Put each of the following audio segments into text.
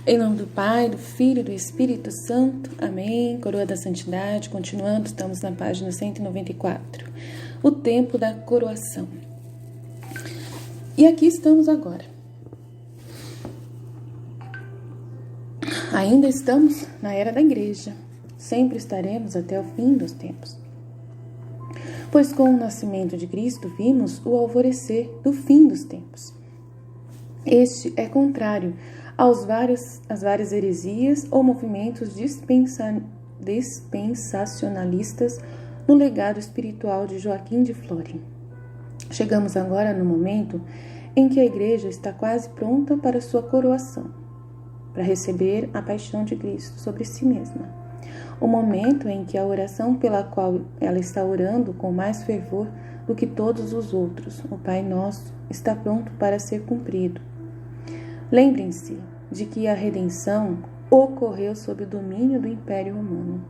Em nome do Pai, do Filho e do Espírito Santo. Amém. Coroa da Santidade. Continuando, estamos na página 194. O tempo da coroação. E aqui estamos agora. Ainda estamos na era da Igreja. Sempre estaremos até o fim dos tempos. Pois com o nascimento de Cristo vimos o alvorecer do fim dos tempos. Este é contrário às várias heresias ou movimentos dispensacionalistas no legado espiritual de Joaquim de Flore. Chegamos agora no momento em que a Igreja está quase pronta para sua coroação, para receber a paixão de Cristo sobre si mesma. O momento em que a oração pela qual ela está orando com mais fervor do que todos os outros, o Pai Nosso, está pronto para ser cumprido. Lembrem-se de que a redenção ocorreu sob o domínio do Império Romano,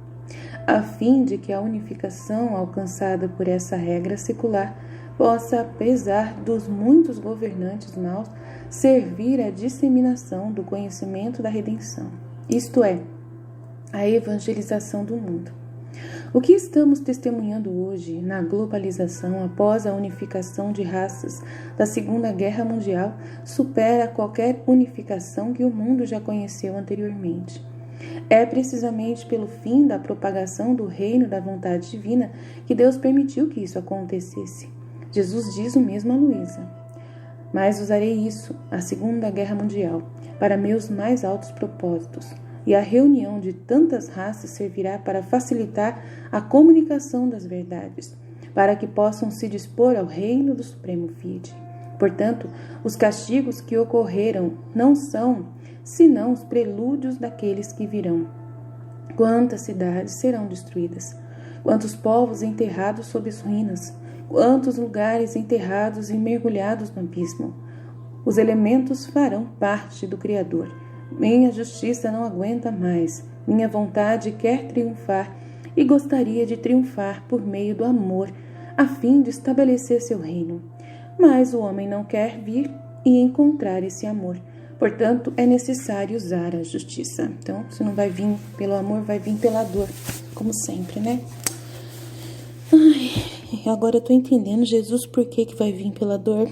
a fim de que a unificação alcançada por essa regra secular possa, apesar dos muitos governantes maus, servir à disseminação do conhecimento da redenção, isto é, a evangelização do mundo. O que estamos testemunhando hoje na globalização após a unificação de raças da Segunda Guerra Mundial supera qualquer unificação que o mundo já conheceu anteriormente. É precisamente pelo fim da propagação do reino da vontade divina que Deus permitiu que isso acontecesse. Jesus diz o mesmo a Luísa. Mas usarei isso, a Segunda Guerra Mundial, para meus mais altos propósitos. E a reunião de tantas raças servirá para facilitar a comunicação das verdades, para que possam se dispor ao reino do Supremo Fiat. Portanto, os castigos que ocorreram não são, senão os prelúdios daqueles que virão. Quantas cidades serão destruídas? Quantos povos enterrados sob as ruínas? Quantos lugares enterrados e mergulhados no abismo? Os elementos farão parte do Criador. Minha justiça não aguenta mais. Minha vontade quer triunfar e gostaria de triunfar por meio do amor, a fim de estabelecer seu reino. Mas o homem não quer vir e encontrar esse amor. Portanto, é necessário usar a justiça. Então, se não vai vir pelo amor, vai vir pela dor, como sempre, né? Agora eu tô entendendo, Jesus, por que vai vir pela dor.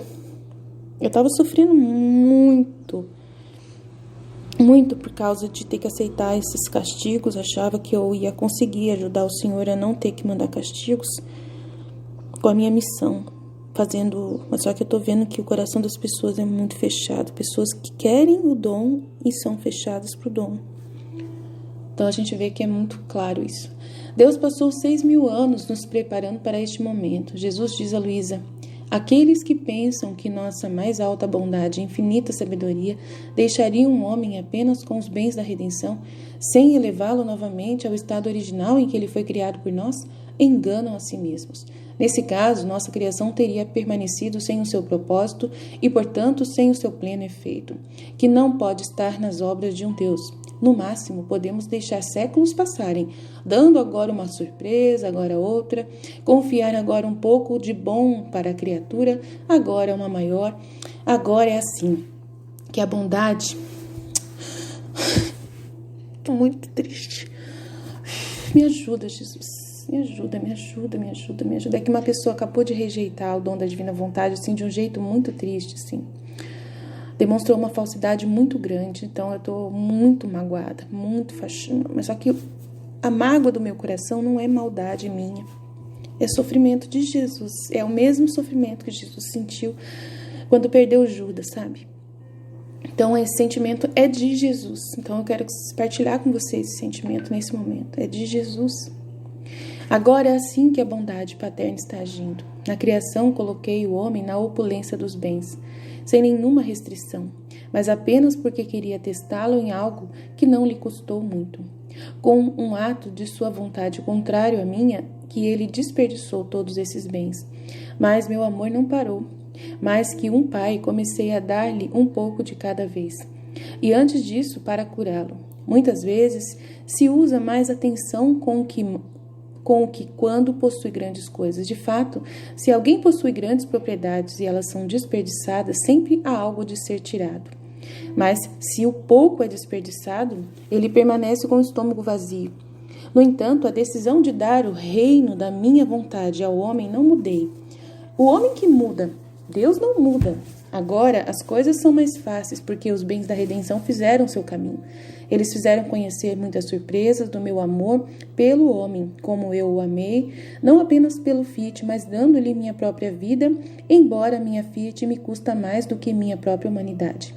Eu tava sofrendo muito por causa de ter que aceitar esses castigos. Achava que eu ia conseguir ajudar o Senhor a não ter que mandar castigos com a minha missão, mas só que eu tô vendo que o coração das pessoas é muito fechado, pessoas que querem o dom e são fechadas pro dom. Então a gente vê que é muito claro isso. Deus passou 6.000 anos nos preparando para este momento. Jesus diz a Luísa: aqueles que pensam que nossa mais alta bondade e infinita sabedoria deixariam um homem apenas com os bens da redenção, sem elevá-lo novamente ao estado original em que ele foi criado por nós, enganam a si mesmos. Nesse caso, nossa criação teria permanecido sem o seu propósito e, portanto, sem o seu pleno efeito, que não pode estar nas obras de um Deus. No máximo, podemos deixar séculos passarem, dando agora uma surpresa, agora outra, confiar agora um pouco de bom para a criatura, agora uma maior. Agora é assim, que a bondade... Estou muito triste. Me ajuda, Jesus. Me ajuda. É que uma pessoa acabou de rejeitar o dom da divina vontade, assim, de um jeito muito triste, assim. Demonstrou uma falsidade muito grande, então eu estou muito magoada, muito faxina. Mas só que a mágoa do meu coração não é maldade minha, é sofrimento de Jesus. É o mesmo sofrimento que Jesus sentiu quando perdeu Judas, sabe? Então esse sentimento é de Jesus. Então eu quero compartilhar com vocês esse sentimento nesse momento. É de Jesus. Agora é assim que a bondade paterna está agindo. Na criação coloquei o homem na opulência dos bens, sem nenhuma restrição, mas apenas porque queria testá-lo em algo que não lhe custou muito. Com um ato de sua vontade contrário à minha, que ele desperdiçou todos esses bens. Mas meu amor não parou. Mais que um pai, comecei a dar-lhe um pouco de cada vez. E antes disso, para curá-lo. Muitas vezes se usa mais atenção com o que quando possui grandes coisas. De fato, se alguém possui grandes propriedades e elas são desperdiçadas, sempre há algo de ser tirado. Mas se o pouco é desperdiçado, ele permanece com o estômago vazio. No entanto, a decisão de dar o reino da minha vontade ao homem não mudei. O homem que muda, Deus não muda. Agora as coisas são mais fáceis porque os bens da redenção fizeram seu caminho. Eles fizeram conhecer muitas surpresas do meu amor pelo homem, como eu o amei, não apenas pelo Fiat, mas dando-lhe minha própria vida, embora minha Fiat me custa mais do que minha própria humanidade.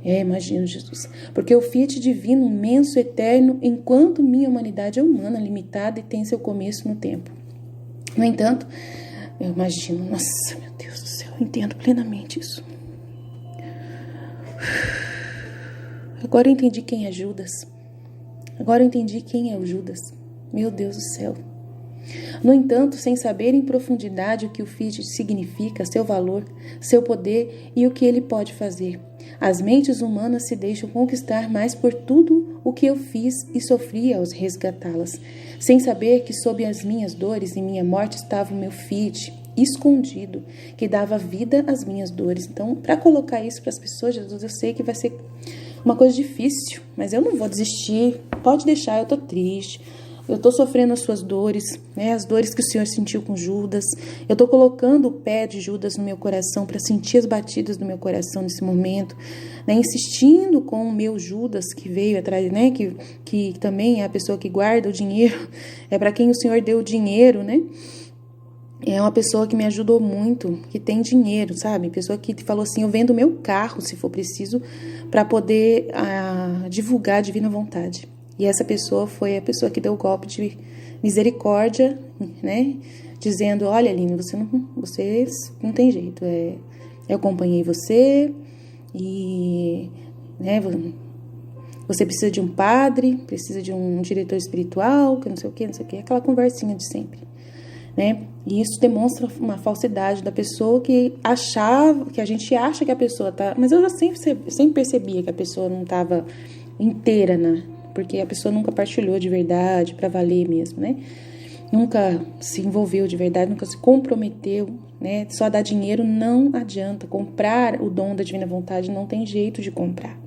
Imagino, Jesus, porque o Fiat divino, imenso, eterno, enquanto minha humanidade é humana, limitada e tem seu começo no tempo. No entanto, eu imagino, nossa, meu Deus do céu, eu entendo plenamente isso. Agora eu entendi quem é Judas. Agora eu entendi quem é o Judas. Meu Deus do céu. No entanto, sem saber em profundidade o que o Fiat significa, seu valor, seu poder e o que ele pode fazer, as mentes humanas se deixam conquistar mais por tudo o que eu fiz e sofri ao resgatá-las, sem saber que sob as minhas dores e minha morte estava o meu Fiat, escondido, que dava vida às minhas dores. Então, para colocar isso para as pessoas, Jesus, eu sei que vai ser uma coisa difícil, mas eu não vou desistir. Pode deixar, eu tô triste. Eu tô sofrendo as suas dores, né? As dores que o Senhor sentiu com Judas. Eu tô colocando o pé de Judas no meu coração para sentir as batidas do meu coração nesse momento, né? Insistindo com o meu Judas que veio atrás, né? Que também é a pessoa que guarda o dinheiro. É para quem o Senhor deu o dinheiro, né? É uma pessoa que me ajudou muito, que tem dinheiro, sabe? Pessoa que falou assim, eu vendo meu carro, se for preciso, para poder divulgar a divina vontade. E essa pessoa foi a pessoa que deu o golpe de misericórdia, né? Dizendo, olha, Aline, você não tem jeito. Eu acompanhei você e, né, você precisa de um padre, precisa de um diretor espiritual, que não sei o quê, aquela conversinha de sempre, né? E isso demonstra uma falsidade da pessoa que a gente acha que a pessoa tá... Mas eu já sempre percebia que a pessoa não estava inteira, né? Porque a pessoa nunca partilhou de verdade, para valer mesmo, né? Nunca se envolveu de verdade, nunca se comprometeu, né? Só dar dinheiro não adianta. Comprar o dom da divina vontade não tem jeito de comprar,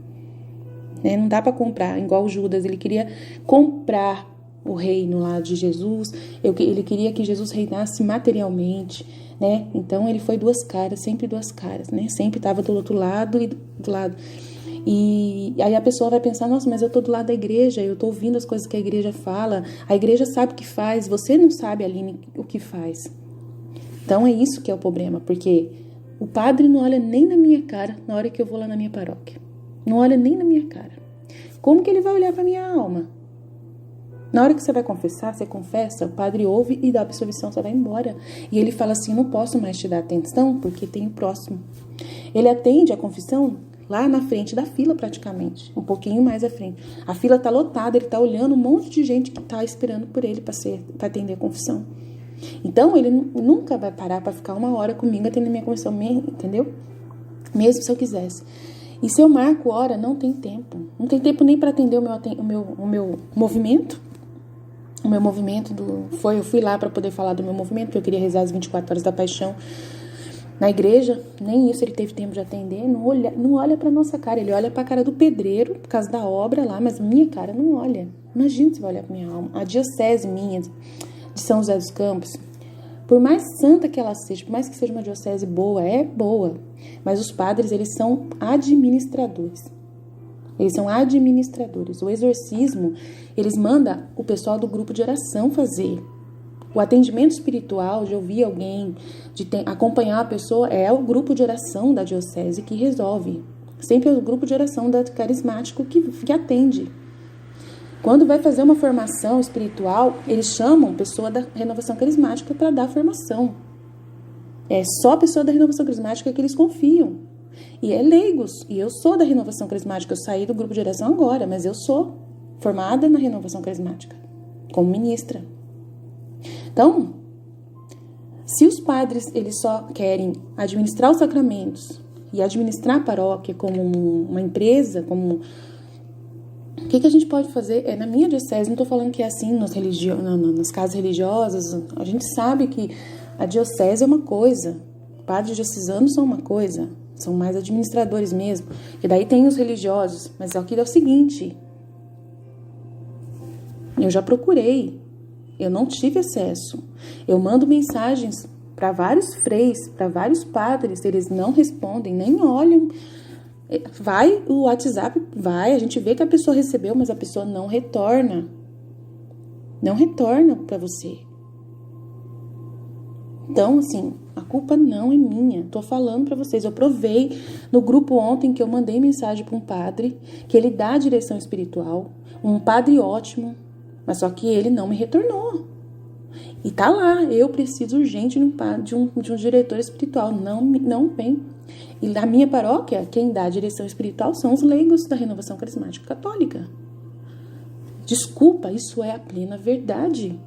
né? Não dá para comprar, igual o Judas, ele queria comprar o reino lá de Jesus, ele queria que Jesus reinasse materialmente, né? Então ele foi duas caras, né? Sempre estava do outro lado e do lado. E aí a pessoa vai pensar, nossa, mas eu tô do lado da igreja, eu tô ouvindo as coisas que a igreja fala, a igreja sabe o que faz, você não sabe, Aline, o que faz. Então é isso que é o problema, porque o padre não olha nem na minha cara na hora que eu vou lá na minha paróquia. Não olha nem na minha cara. Como que ele vai olhar pra minha alma? Na hora que você vai confessar, você confessa, o padre ouve e dá a absolvição, você vai embora. E ele fala assim, não posso mais te dar atenção porque tem o próximo. Ele atende a confissão lá na frente da fila praticamente, um pouquinho mais à frente. A fila tá lotada, ele tá olhando um monte de gente que tá esperando por ele para atender a confissão. Então, ele nunca vai parar para ficar 1 hora comigo atendendo minha confissão, entendeu? Mesmo se eu quisesse. E se eu marco hora, não tem tempo. Não tem tempo nem para atender o meu movimento. O meu movimento eu fui lá para poder falar do meu movimento, porque eu queria rezar as 24 horas da paixão na igreja. Nem isso ele teve tempo de atender. Não olha para nossa cara, ele olha para a cara do pedreiro por causa da obra lá, mas minha cara não olha. Imagina se vai olhar para minha alma. A diocese minha de São José dos Campos, por mais santa que ela seja, por mais que seja uma diocese boa, é boa, mas os padres, eles são administradores. Eles são administradores. O exorcismo, eles mandam o pessoal do grupo de oração fazer. O atendimento espiritual, de ouvir alguém, de acompanhar a pessoa, é o grupo de oração da diocese que resolve. Sempre é o grupo de oração da carismático que atende. Quando vai fazer uma formação espiritual, eles chamam pessoa da renovação carismática para dar formação. É só a pessoa da renovação carismática que eles confiam. E é leigos. E eu sou da renovação carismática. Eu saí do grupo de oração agora, mas eu sou formada na renovação carismática, como ministra. Então, se os padres eles só querem administrar os sacramentos e administrar a paróquia como uma empresa, como... O que a gente pode fazer? Na minha diocese, não estou falando que é assim nas casas religiosas, a gente sabe que a diocese é uma coisa, padres diocesanos são uma coisa, São mais administradores mesmo. E daí tem os religiosos. Mas aqui é o seguinte. Eu já procurei. Eu não tive acesso. Eu mando mensagens para vários freis, para vários padres. Eles não respondem, nem olham. Vai o WhatsApp, a gente vê que a pessoa recebeu, mas a pessoa não retorna. Não retorna para você. Então, assim, a culpa não é minha. Tô falando para vocês. Eu provei no grupo ontem que eu mandei mensagem para um padre, que ele dá a direção espiritual, um padre ótimo, mas só que ele não me retornou. E tá lá, eu preciso urgente de um diretor espiritual. Não vem. E na minha paróquia, quem dá a direção espiritual são os leigos da Renovação Carismática Católica. Desculpa, isso é a plena verdade.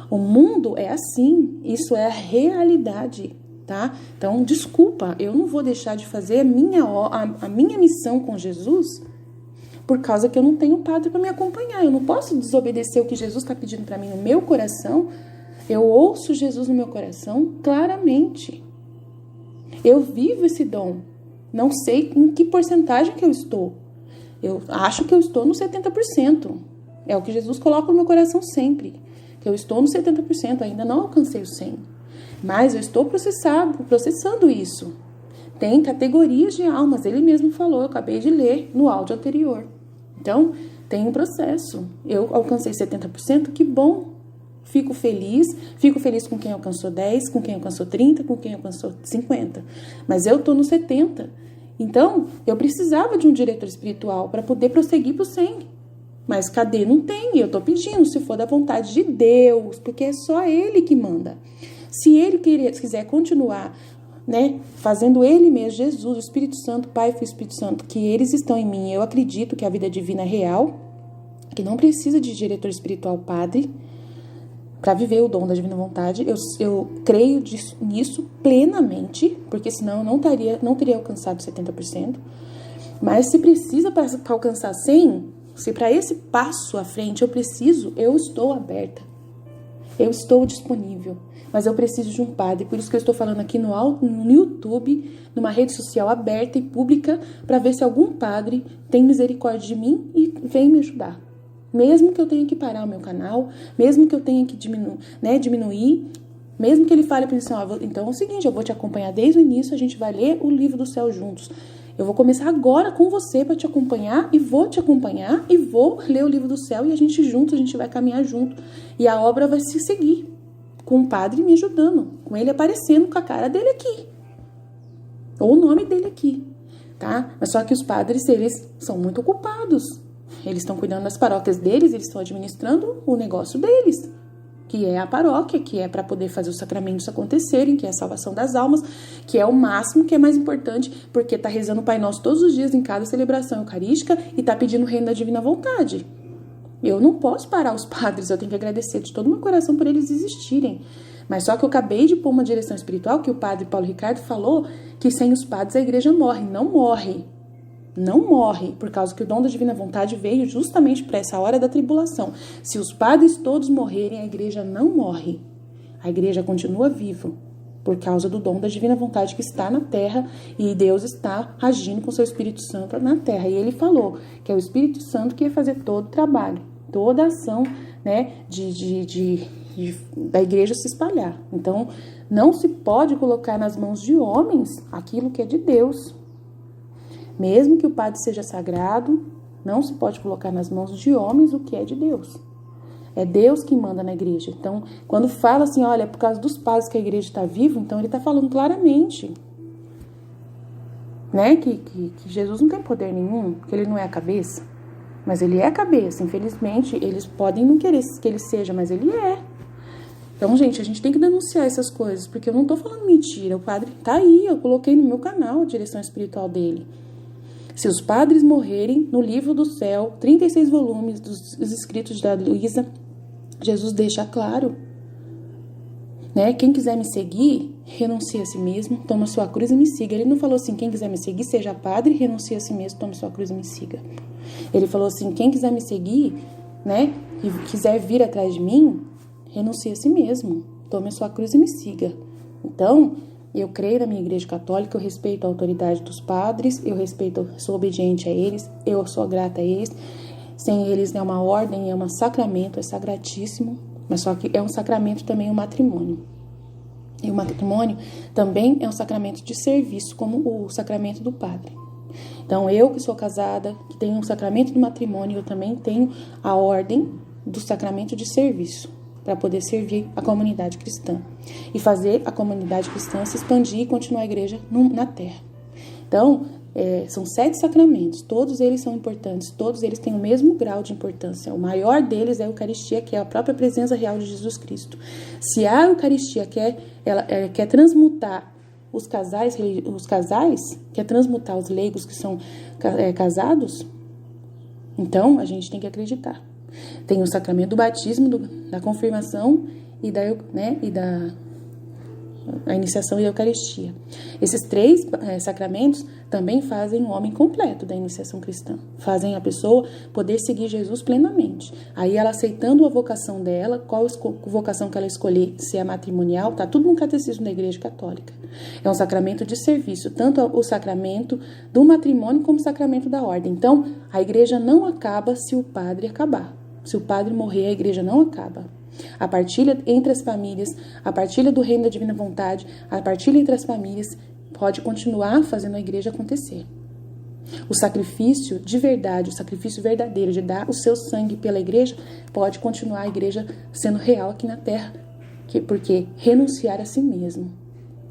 O mundo é assim, isso é a realidade, tá? Então, desculpa, eu não vou deixar de fazer a minha missão com Jesus por causa que eu não tenho padre para me acompanhar. Eu não posso desobedecer o que Jesus está pedindo para mim no meu coração. Eu ouço Jesus no meu coração claramente. Eu vivo esse dom. Não sei em que porcentagem que eu estou. Eu acho que eu estou no 70%. É o que Jesus coloca no meu coração sempre. Eu estou no 70%, ainda não alcancei o 100%. Mas eu estou processando isso. Tem categorias de almas, ele mesmo falou, eu acabei de ler no áudio anterior. Então, tem um processo. Eu alcancei 70%, que bom. Fico feliz com quem alcançou 10%, com quem alcançou 30%, com quem alcançou 50%. Mas eu estou no 70%. Então, eu precisava de um diretor espiritual para poder prosseguir para o 100%. Mas cadê? Não tem. Eu tô pedindo, se for da vontade de Deus, porque é só Ele que manda. Se Ele quiser continuar, né, fazendo Ele mesmo, Jesus, o Espírito Santo, Pai, Filho e Espírito Santo, que eles estão em mim, eu acredito que a vida divina é real, que não precisa de diretor espiritual padre para viver o dom da divina vontade. Eu creio nisso plenamente, porque senão eu não teria alcançado 70%. Mas se precisa para alcançar 100%, se para esse passo à frente eu estou aberta. Eu estou disponível. Mas eu preciso de um padre. Por isso que eu estou falando aqui no YouTube, numa rede social aberta e pública, para ver se algum padre tem misericórdia de mim e vem me ajudar. Mesmo que eu tenha que parar o meu canal, mesmo que eu tenha que diminuir, mesmo que ele fale para mim assim, então é o seguinte, eu vou te acompanhar desde o início, a gente vai ler o livro do céu juntos. Eu vou começar agora com você para te acompanhar e vou ler o livro do céu e a gente vai caminhar junto. E a obra vai se seguir, com o padre me ajudando, com ele aparecendo com a cara dele aqui, ou o nome dele aqui, tá? Mas só que os padres, eles são muito ocupados. Eles estão cuidando das paróquias deles, eles estão administrando o negócio deles, que é a paróquia, que é para poder fazer os sacramentos acontecerem, que é a salvação das almas, que é o máximo, que é mais importante, porque tá rezando o Pai Nosso todos os dias em cada celebração eucarística e tá pedindo o reino da divina vontade. Eu não posso parar os padres, eu tenho que agradecer de todo o meu coração por eles existirem. Mas só que eu acabei de pôr uma direção espiritual, que o padre Paulo Ricardo falou que sem os padres a igreja morre. Não morre. Não morre, por causa que o dom da divina vontade veio justamente para essa hora da tribulação. Se os padres todos morrerem, a igreja não morre. A igreja continua viva, por causa do dom da divina vontade que está na terra, e Deus está agindo com seu Espírito Santo na terra. E ele falou que é o Espírito Santo que ia fazer todo o trabalho, toda a ação, né, da igreja se espalhar. Então, não se pode colocar nas mãos de homens aquilo que é de Deus. Mesmo que o padre seja sagrado, não se pode colocar nas mãos de homens o que é de Deus. É Deus que manda na igreja. Então, quando fala assim, olha, é por causa dos padres que a igreja está viva, então ele está falando claramente, né, que Jesus não tem poder nenhum, que ele não é a cabeça. Mas ele é a cabeça. Infelizmente, eles podem não querer que ele seja, mas ele é. Então, gente, a gente tem que denunciar essas coisas, porque eu não estou falando mentira. O padre tá aí, eu coloquei no meu canal a direção espiritual dele. Se os padres morrerem, no livro do céu, 36 volumes dos escritos da Luísa, Jesus deixa claro, né? Quem quiser me seguir, renuncie a si mesmo, toma sua cruz e me siga. Ele não falou assim, quem quiser me seguir, seja padre, renuncie a si mesmo, tome sua cruz e me siga. Ele falou assim, quem quiser me seguir, né? E quiser vir atrás de mim, renuncie a si mesmo, tome a sua cruz e me siga. Então, Eu creio na minha igreja católica, eu respeito a autoridade dos padres, sou obediente a eles, eu sou grata a eles. Sem eles é uma ordem, é um sacramento, é sagratíssimo, mas só que é um sacramento também o matrimônio. E o matrimônio também é um sacramento de serviço, como o sacramento do padre. Então, eu que sou casada, que tenho um sacramento do matrimônio, eu também tenho a ordem do sacramento de serviço, para poder servir a comunidade cristã e fazer a comunidade cristã se expandir e continuar a igreja na terra. Então, são 7 sacramentos, todos eles são importantes, todos eles têm o mesmo grau de importância. O maior deles é a Eucaristia, que é a própria presença real de Jesus Cristo. Se a Eucaristia quer transmutar os casais, quer transmutar os leigos que são casados, então a gente tem que acreditar. Tem o sacramento do batismo, da confirmação e da iniciação e a Eucaristia. Esses 3 sacramentos também fazem o homem completo da iniciação cristã. Fazem a pessoa poder seguir Jesus plenamente. Aí ela aceitando a vocação dela, qual a vocação que ela escolher, se é matrimonial, tá tudo no catecismo da Igreja Católica. É um sacramento de serviço, tanto o sacramento do matrimônio como o sacramento da ordem. Então, a igreja não acaba se o padre acabar. Se o padre morrer, a igreja não acaba. A partilha entre as famílias, a partilha do reino da divina vontade, a partilha entre as famílias pode continuar fazendo a igreja acontecer. O sacrifício de verdade, o sacrifício verdadeiro de dar o seu sangue pela igreja, pode continuar a igreja sendo real aqui na terra. Porque renunciar a si mesmo,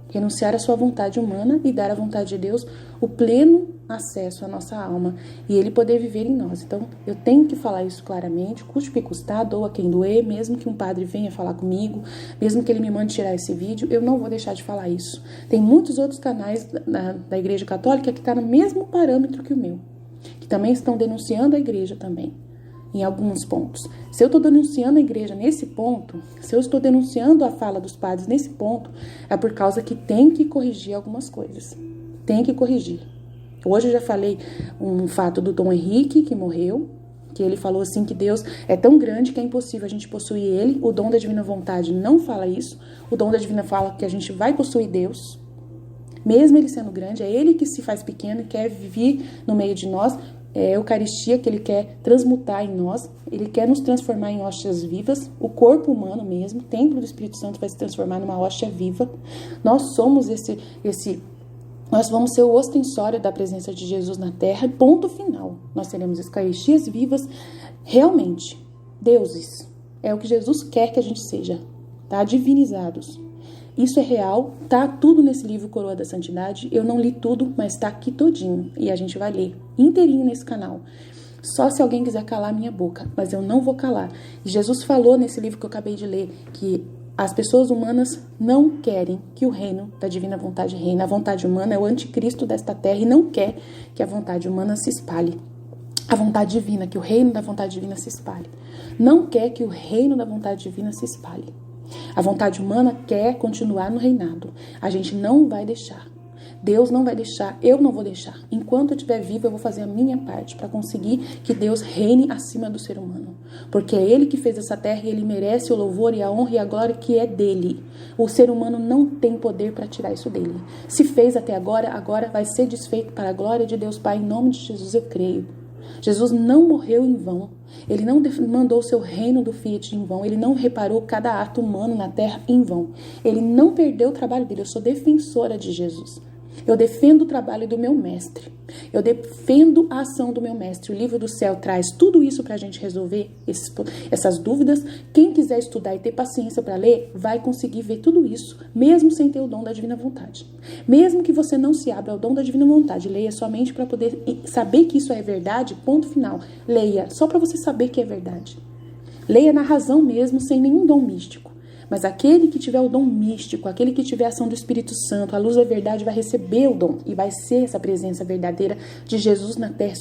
renunciar à sua vontade humana e dar à vontade de Deus o pleno acesso à nossa alma e ele poder viver em nós. Então, eu tenho que falar isso claramente, custe o que custar, doa quem doer, mesmo que um padre venha falar comigo, mesmo que ele me mande tirar esse vídeo, eu não vou deixar de falar isso. Tem muitos outros canais da Igreja Católica que estão no mesmo parâmetro que o meu, que também estão denunciando a igreja também, em alguns pontos. Se eu estou denunciando a igreja nesse ponto, se eu estou denunciando a fala dos padres nesse ponto, é por causa que tem que corrigir algumas coisas. Tem que corrigir. Hoje eu já falei um fato do Dom Henrique, que morreu, que ele falou assim que Deus é tão grande que é impossível a gente possuir ele. O dom da divina vontade não fala isso. O dom da divina fala que a gente vai possuir Deus. Mesmo ele sendo grande, é ele que se faz pequeno e quer viver no meio de nós. É a Eucaristia que ele quer transmutar em nós. Ele quer nos transformar em hóstias vivas. O corpo humano mesmo, o templo do Espírito Santo vai se transformar numa hóstia viva. Nós somos nós vamos ser o ostensório da presença de Jesus na terra, ponto final. Nós seremos Eucaristias vivas, realmente, deuses. É o que Jesus quer que a gente seja, tá? Divinizados. Isso é real, tá tudo nesse livro Coroa da Santidade. Eu não li tudo, mas tá aqui todinho. E a gente vai ler inteirinho nesse canal. Só se alguém quiser calar minha boca, mas eu não vou calar. Jesus falou nesse livro que eu acabei de ler, que as pessoas humanas não querem que o reino da divina vontade reine. A vontade humana é o anticristo desta terra e não quer que a vontade humana se espalhe. A vontade divina, que o reino da vontade divina se espalhe. Não quer que o reino da vontade divina se espalhe. A vontade humana quer continuar no reinado. A gente não vai deixar. Deus não vai deixar, eu não vou deixar. Enquanto eu estiver vivo, eu vou fazer a minha parte para conseguir que Deus reine acima do ser humano. Porque é Ele que fez essa terra e Ele merece o louvor e a honra e a glória que é dele. O ser humano não tem poder para tirar isso dele. Se fez até agora, agora vai ser desfeito para a glória de Deus Pai. Em nome de Jesus eu creio. Jesus não morreu em vão. Ele não mandou o seu reino do Fiat em vão. Ele não reparou cada ato humano na terra em vão. Ele não perdeu o trabalho dele. Eu sou defensora de Jesus. Eu defendo o trabalho do meu mestre. Eu defendo a ação do meu mestre. O livro do céu traz tudo isso para a gente resolver essas dúvidas. Quem quiser estudar e ter paciência para ler, vai conseguir ver tudo isso, mesmo sem ter o dom da divina vontade. Mesmo que você não se abra ao dom da divina vontade, leia somente para poder saber que isso é verdade, ponto final. Leia só para você saber que é verdade. Leia na razão mesmo, sem nenhum dom místico. Mas aquele que tiver o dom místico, aquele que tiver a ação do Espírito Santo, a luz da verdade, vai receber o dom e vai ser essa presença verdadeira de Jesus na terra,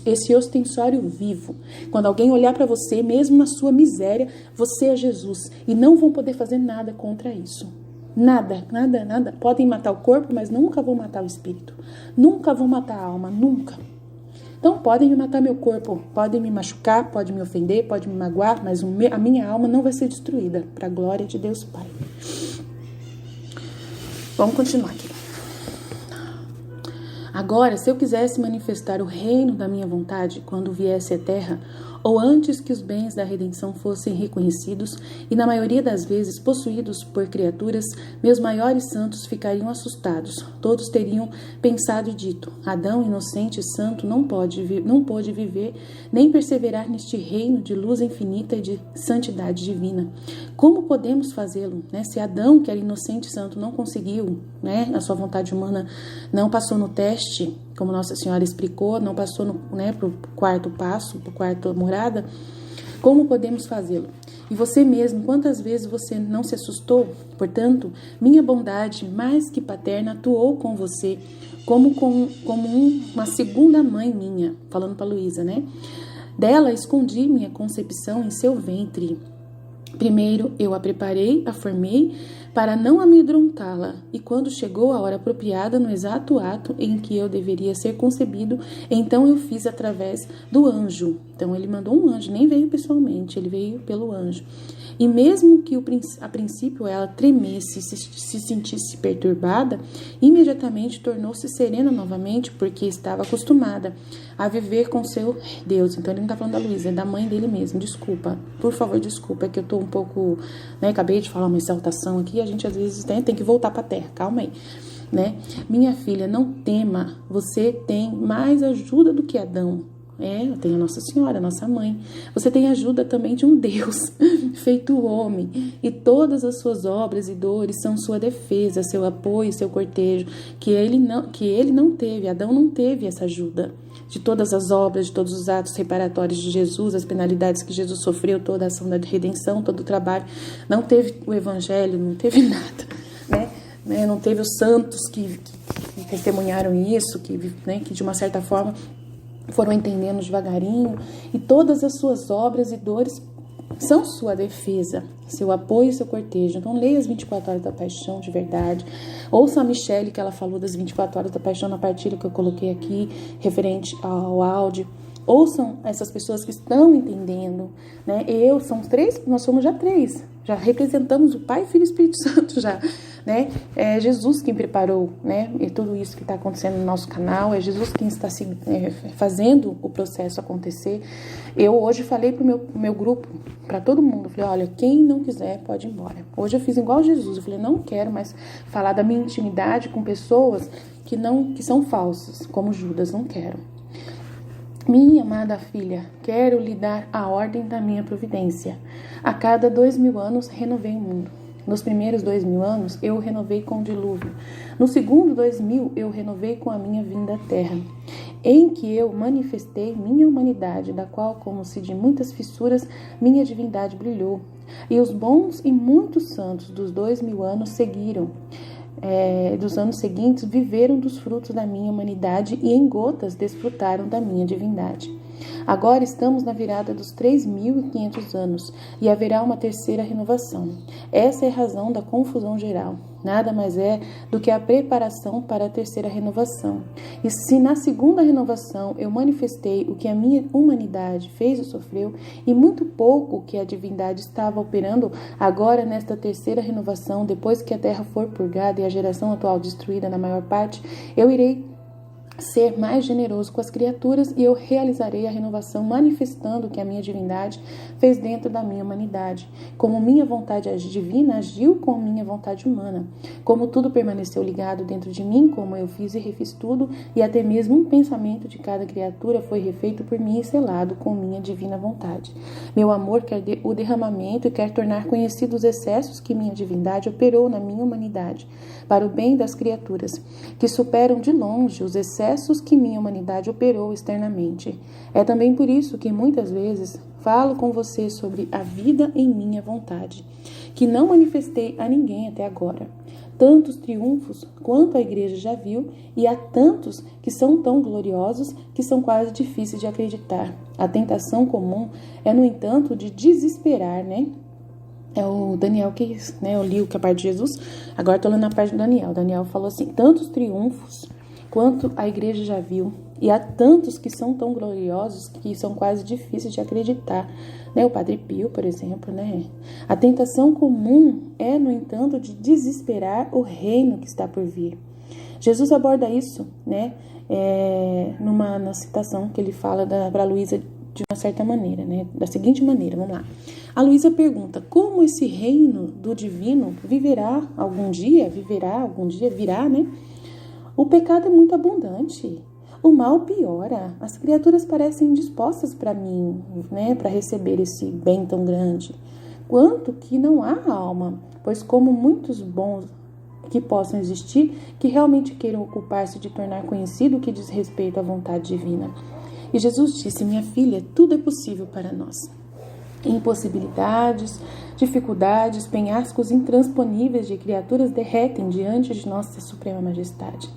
esse ostensório vivo. Quando alguém olhar para você, mesmo na sua miséria, você é Jesus e não vão poder fazer nada contra isso. Nada, nada, nada. Podem matar o corpo, mas nunca vão matar o espírito. Nunca vão matar a alma, nunca. Então, podem me matar meu corpo, podem me machucar, podem me ofender, podem me magoar, mas a minha alma não vai ser destruída, para a glória de Deus Pai. Vamos continuar aqui. Agora, se eu quisesse manifestar o reino da minha vontade quando viesse à terra, ou antes que os bens da redenção fossem reconhecidos e, na maioria das vezes, possuídos por criaturas, meus maiores santos ficariam assustados. Todos teriam pensado e dito: Adão, inocente e santo, não pôde viver nem perseverar neste reino de luz infinita e de santidade divina. Como podemos fazê-lo, né? Se Adão, que era inocente e santo, não conseguiu, né? A sua vontade humana não passou no teste, como Nossa Senhora explicou, não passou para o quarto passo, para o quarto morada, como podemos fazê-lo? E você mesmo, quantas vezes você não se assustou? Portanto, minha bondade, mais que paterna, atuou com você como uma segunda mãe minha, falando para Luísa, né? Dela escondi minha concepção em seu ventre. Primeiro eu a preparei, a formei, para não amedrontá-la, e quando chegou a hora apropriada, no exato ato em que eu deveria ser concebido, então eu fiz através do anjo. Então ele mandou um anjo, nem veio pessoalmente, ele veio pelo anjo. E mesmo que a princípio ela tremesse, se sentisse perturbada, imediatamente tornou-se serena novamente, porque estava acostumada a viver com seu Deus. Então ele não está falando da Luísa, é da mãe dele mesmo. Desculpa, por favor, desculpa, é que eu estou um pouco, né, acabei de falar uma exaltação aqui, a gente às vezes tem que voltar para a terra, calma aí, né? Minha filha, não tema, você tem mais ajuda do que Adão. Eu tenho a Nossa Senhora, a nossa mãe. Você tem ajuda também de um Deus feito homem, e todas as suas obras e dores são sua defesa, seu apoio, seu cortejo, que ele não teve, Adão não teve essa ajuda. De todas as obras, de todos os atos reparatórios de Jesus, as penalidades que Jesus sofreu, toda a ação da redenção, todo o trabalho, não teve o evangelho, não teve nada, né? Não teve os santos que testemunharam isso, que de uma certa forma foram entendendo devagarinho, e todas as suas obras e dores são sua defesa, seu apoio e seu cortejo. Então leia as 24 horas da paixão de verdade, ouça a Michele, que ela falou das 24 horas da paixão na partilha que eu coloquei aqui, referente ao áudio. Ouçam essas pessoas que estão entendendo, né? Nós somos já três, já representamos o Pai, Filho e Espírito Santo já, né? É Jesus quem preparou, né? E tudo isso que está acontecendo no nosso canal, é Jesus quem está fazendo o processo acontecer. Eu hoje falei pro meu grupo, para todo mundo, falei, olha, quem não quiser pode ir embora. Hoje eu fiz igual Jesus, eu falei, não quero mais falar da minha intimidade com pessoas que são falsas, como Judas, não quero. Minha amada filha, quero lhe dar a ordem da minha providência. A cada 2000 anos renovei o mundo. Nos primeiros 2000 anos eu o renovei com o dilúvio. No segundo 2000 eu o renovei com a minha vinda à terra, em que eu manifestei minha humanidade, da qual, como se de muitas fissuras, minha divindade brilhou. E os bons e muitos santos dos 2000 anos dos anos seguintes, viveram dos frutos da minha humanidade e em gotas desfrutaram da minha divindade. Agora estamos na virada dos 3.500 anos e haverá uma terceira renovação. Essa é a razão da confusão geral. Nada mais é do que a preparação para a terceira renovação. E se na segunda renovação eu manifestei o que a minha humanidade fez e sofreu, e muito pouco que a divindade estava operando, agora nesta terceira renovação, depois que a terra for purgada e a geração atual destruída na maior parte, eu irei ser mais generoso com as criaturas e eu realizarei a renovação manifestando que a minha divindade fez dentro da minha humanidade, como minha vontade divina agiu com minha vontade humana, como tudo permaneceu ligado dentro de mim, como eu fiz e refiz tudo, e até mesmo um pensamento de cada criatura foi refeito por mim e selado com minha divina vontade. Meu amor quer o derramamento e quer tornar conhecidos os excessos que minha divindade operou na minha humanidade, para o bem das criaturas, que superam de longe os excessos que minha humanidade operou externamente. É também por isso que muitas vezes falo com você sobre a vida em minha vontade, que não manifestei a ninguém até agora. Tantos triunfos quanto a igreja já viu, e há tantos que são tão gloriosos que são quase difíceis de acreditar. A tentação comum é, no entanto, de desesperar, né? É o Daniel que, né, eu li o que é a parte de Jesus, agora estou lendo a parte do Daniel. Daniel falou assim, tantos triunfos quanto a igreja já viu. E há tantos que são tão gloriosos que são quase difíceis de acreditar, né? O Padre Pio, por exemplo, né? A tentação comum é, no entanto, de desesperar o reino que está por vir. Jesus aborda isso, né? Na citação que ele fala para Luísa de uma certa maneira, né? Da seguinte maneira, vamos lá. A Luísa pergunta: como esse reino do divino virá algum dia, virá, né? O pecado é muito abundante. O mal piora. As criaturas parecem indispostas para mim, né? Para receber esse bem tão grande. Quanto que não há alma, pois como muitos bons que possam existir, que realmente queiram ocupar-se de tornar conhecido o que diz respeito à vontade divina. E Jesus disse: minha filha, tudo é possível para nós. Impossibilidades, dificuldades, penhascos intransponíveis de criaturas derretem diante de nossa suprema majestade,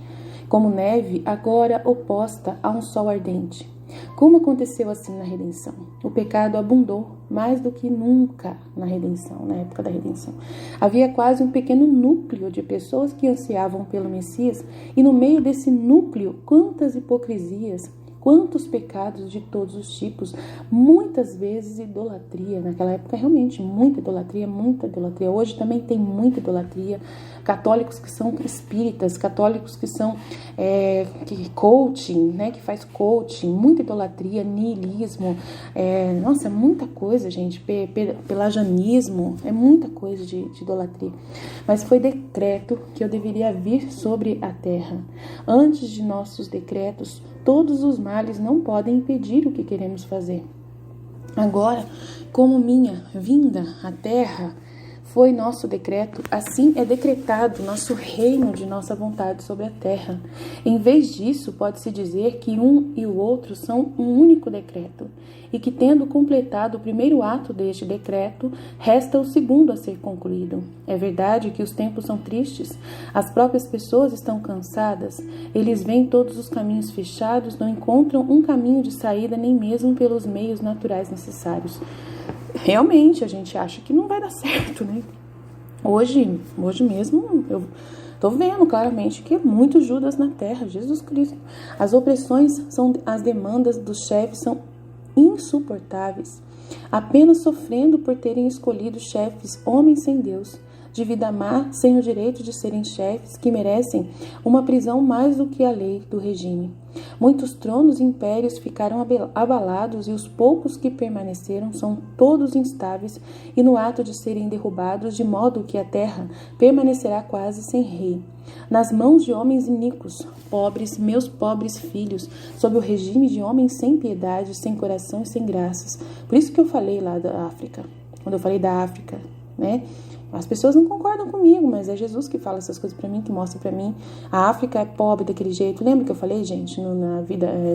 como neve agora oposta a um sol ardente. Como aconteceu assim na redenção? O pecado abundou mais do que nunca na redenção, na época da redenção. Havia quase um pequeno núcleo de pessoas que ansiavam pelo Messias, e no meio desse núcleo, quantas hipocrisias, quantos pecados de todos os tipos, muitas vezes idolatria. Naquela época, realmente, muita idolatria, muita idolatria. Hoje também tem muita idolatria. Católicos que são espíritas, católicos que são coaching, né, que faz coaching, muita idolatria, niilismo, nossa, muita coisa, gente, pelagianismo, é muita coisa de idolatria. Mas foi decreto que eu deveria vir sobre a terra. Antes de nossos decretos, todos os males não podem impedir o que queremos fazer. Agora, como minha vinda à terra foi nosso decreto, assim é decretado nosso reino de nossa vontade sobre a terra. Em vez disso, pode-se dizer que um e o outro são um único decreto, e que, tendo completado o primeiro ato deste decreto, resta o segundo a ser concluído. É verdade que os tempos são tristes, as próprias pessoas estão cansadas, eles veem todos os caminhos fechados, não encontram um caminho de saída nem mesmo pelos meios naturais necessários. Realmente, a gente acha que não vai dar certo, né? Hoje mesmo, eu tô vendo claramente que é muito Judas na terra, Jesus Cristo. As opressões, as demandas dos chefes são insuportáveis, apenas sofrendo por terem escolhido chefes, homens sem Deus, de vida má, sem o direito de serem chefes, que merecem uma prisão mais do que a lei do regime. Muitos tronos e impérios ficaram abalados, e os poucos que permaneceram são todos instáveis e no ato de serem derrubados, de modo que a terra permanecerá quase sem rei. Nas mãos de homens iníquos, pobres, meus pobres filhos, sob o regime de homens sem piedade, sem coração e sem graças. Por isso que eu falei lá da África, quando eu falei da África, né? As pessoas não concordam comigo, mas é Jesus que fala essas coisas pra mim, que mostra pra mim. A África é pobre daquele jeito. Lembra que eu falei, gente,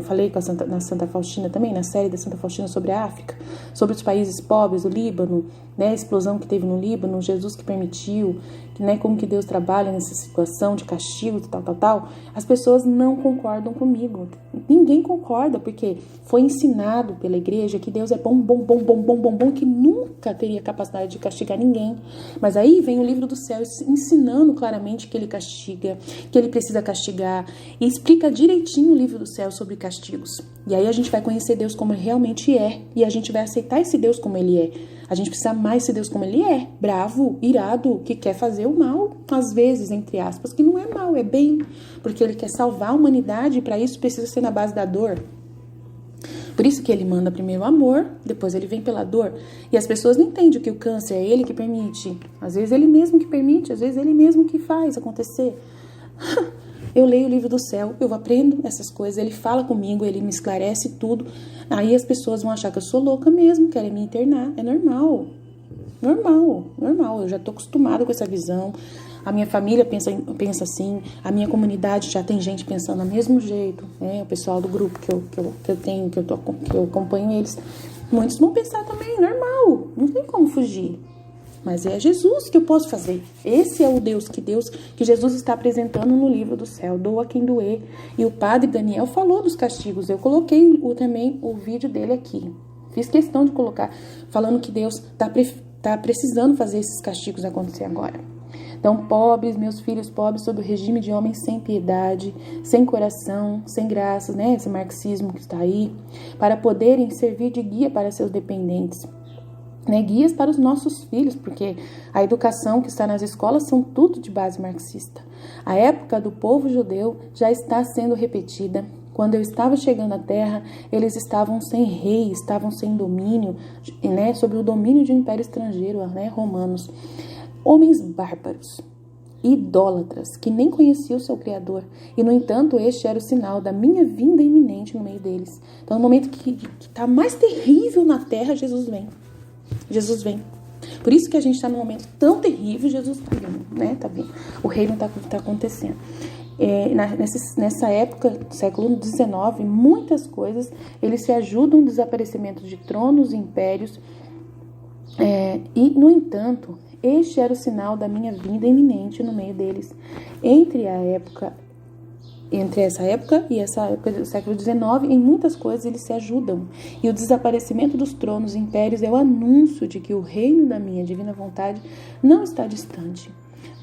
falei na Santa Faustina também, na série da Santa Faustina sobre a África, sobre os países pobres, o Líbano, né, a explosão que teve no Líbano, Jesus que permitiu, né, como que Deus trabalha nessa situação de castigo, tal. As pessoas não concordam comigo. Ninguém concorda, porque foi ensinado pela igreja que Deus é bom, que nunca teria capacidade de castigar ninguém. Mas aí vem o livro do céu ensinando claramente que ele castiga, que ele precisa castigar, e explica direitinho o livro do céu sobre castigos. E aí a gente vai conhecer Deus como ele realmente é, e a gente vai aceitar esse Deus como ele é. A gente precisa amar esse Deus como ele é, bravo, irado, que quer fazer o mal, às vezes, entre aspas, que não é mal, é bem, porque ele quer salvar a humanidade, e para isso precisa ser na base da dor. Por isso que ele manda primeiro o amor, depois ele vem pela dor. E as pessoas não entendem que o câncer é ele que permite. Às vezes ele mesmo que permite, às vezes ele mesmo que faz acontecer. Eu leio o livro do céu, eu aprendo essas coisas, ele fala comigo, ele me esclarece tudo. Aí as pessoas vão achar que eu sou louca mesmo, querem me internar. É normal. Eu já tô acostumada com essa visão. A minha família pensa assim, a minha comunidade já tem gente pensando do mesmo jeito, né? O pessoal do grupo que eu acompanho eles, muitos vão pensar também, normal, não tem como fugir. Mas é Jesus que eu posso fazer. Esse é o Deus que Jesus está apresentando no livro do céu. Doa quem doer. E o padre Daniel falou dos castigos. Eu coloquei também o vídeo dele aqui. Fiz questão de colocar, falando que Deus está precisando fazer esses castigos acontecer agora. Então, pobres, meus filhos pobres, sob o regime de homens sem piedade, sem coração, sem graça, né? Esse marxismo que está aí, para poderem servir de guia para seus dependentes. Né, guias para os nossos filhos, porque a educação que está nas escolas são tudo de base marxista. A época do povo judeu já está sendo repetida. Quando eu estava chegando à terra, eles estavam sem rei, estavam sem domínio, né, sob o domínio de um império estrangeiro, né, romanos. Homens bárbaros, idólatras, que nem conheciam o seu Criador. E, no entanto, este era o sinal da minha vinda iminente no meio deles. Então, no momento que está mais terrível na terra, Jesus vem. Jesus vem. Por isso que a gente está num momento tão terrível, Jesus está vindo, né? Tá vindo. O reino está acontecendo. Nessa época, século XIX, muitas coisas, eles se ajudam no desaparecimento de tronos e impérios. E, no entanto, este era o sinal da minha vinda iminente no meio deles. Entre essa época e essa época do século XIX, em muitas coisas eles se ajudam. E o desaparecimento dos tronos e impérios é o anúncio de que o reino da minha divina vontade não está distante.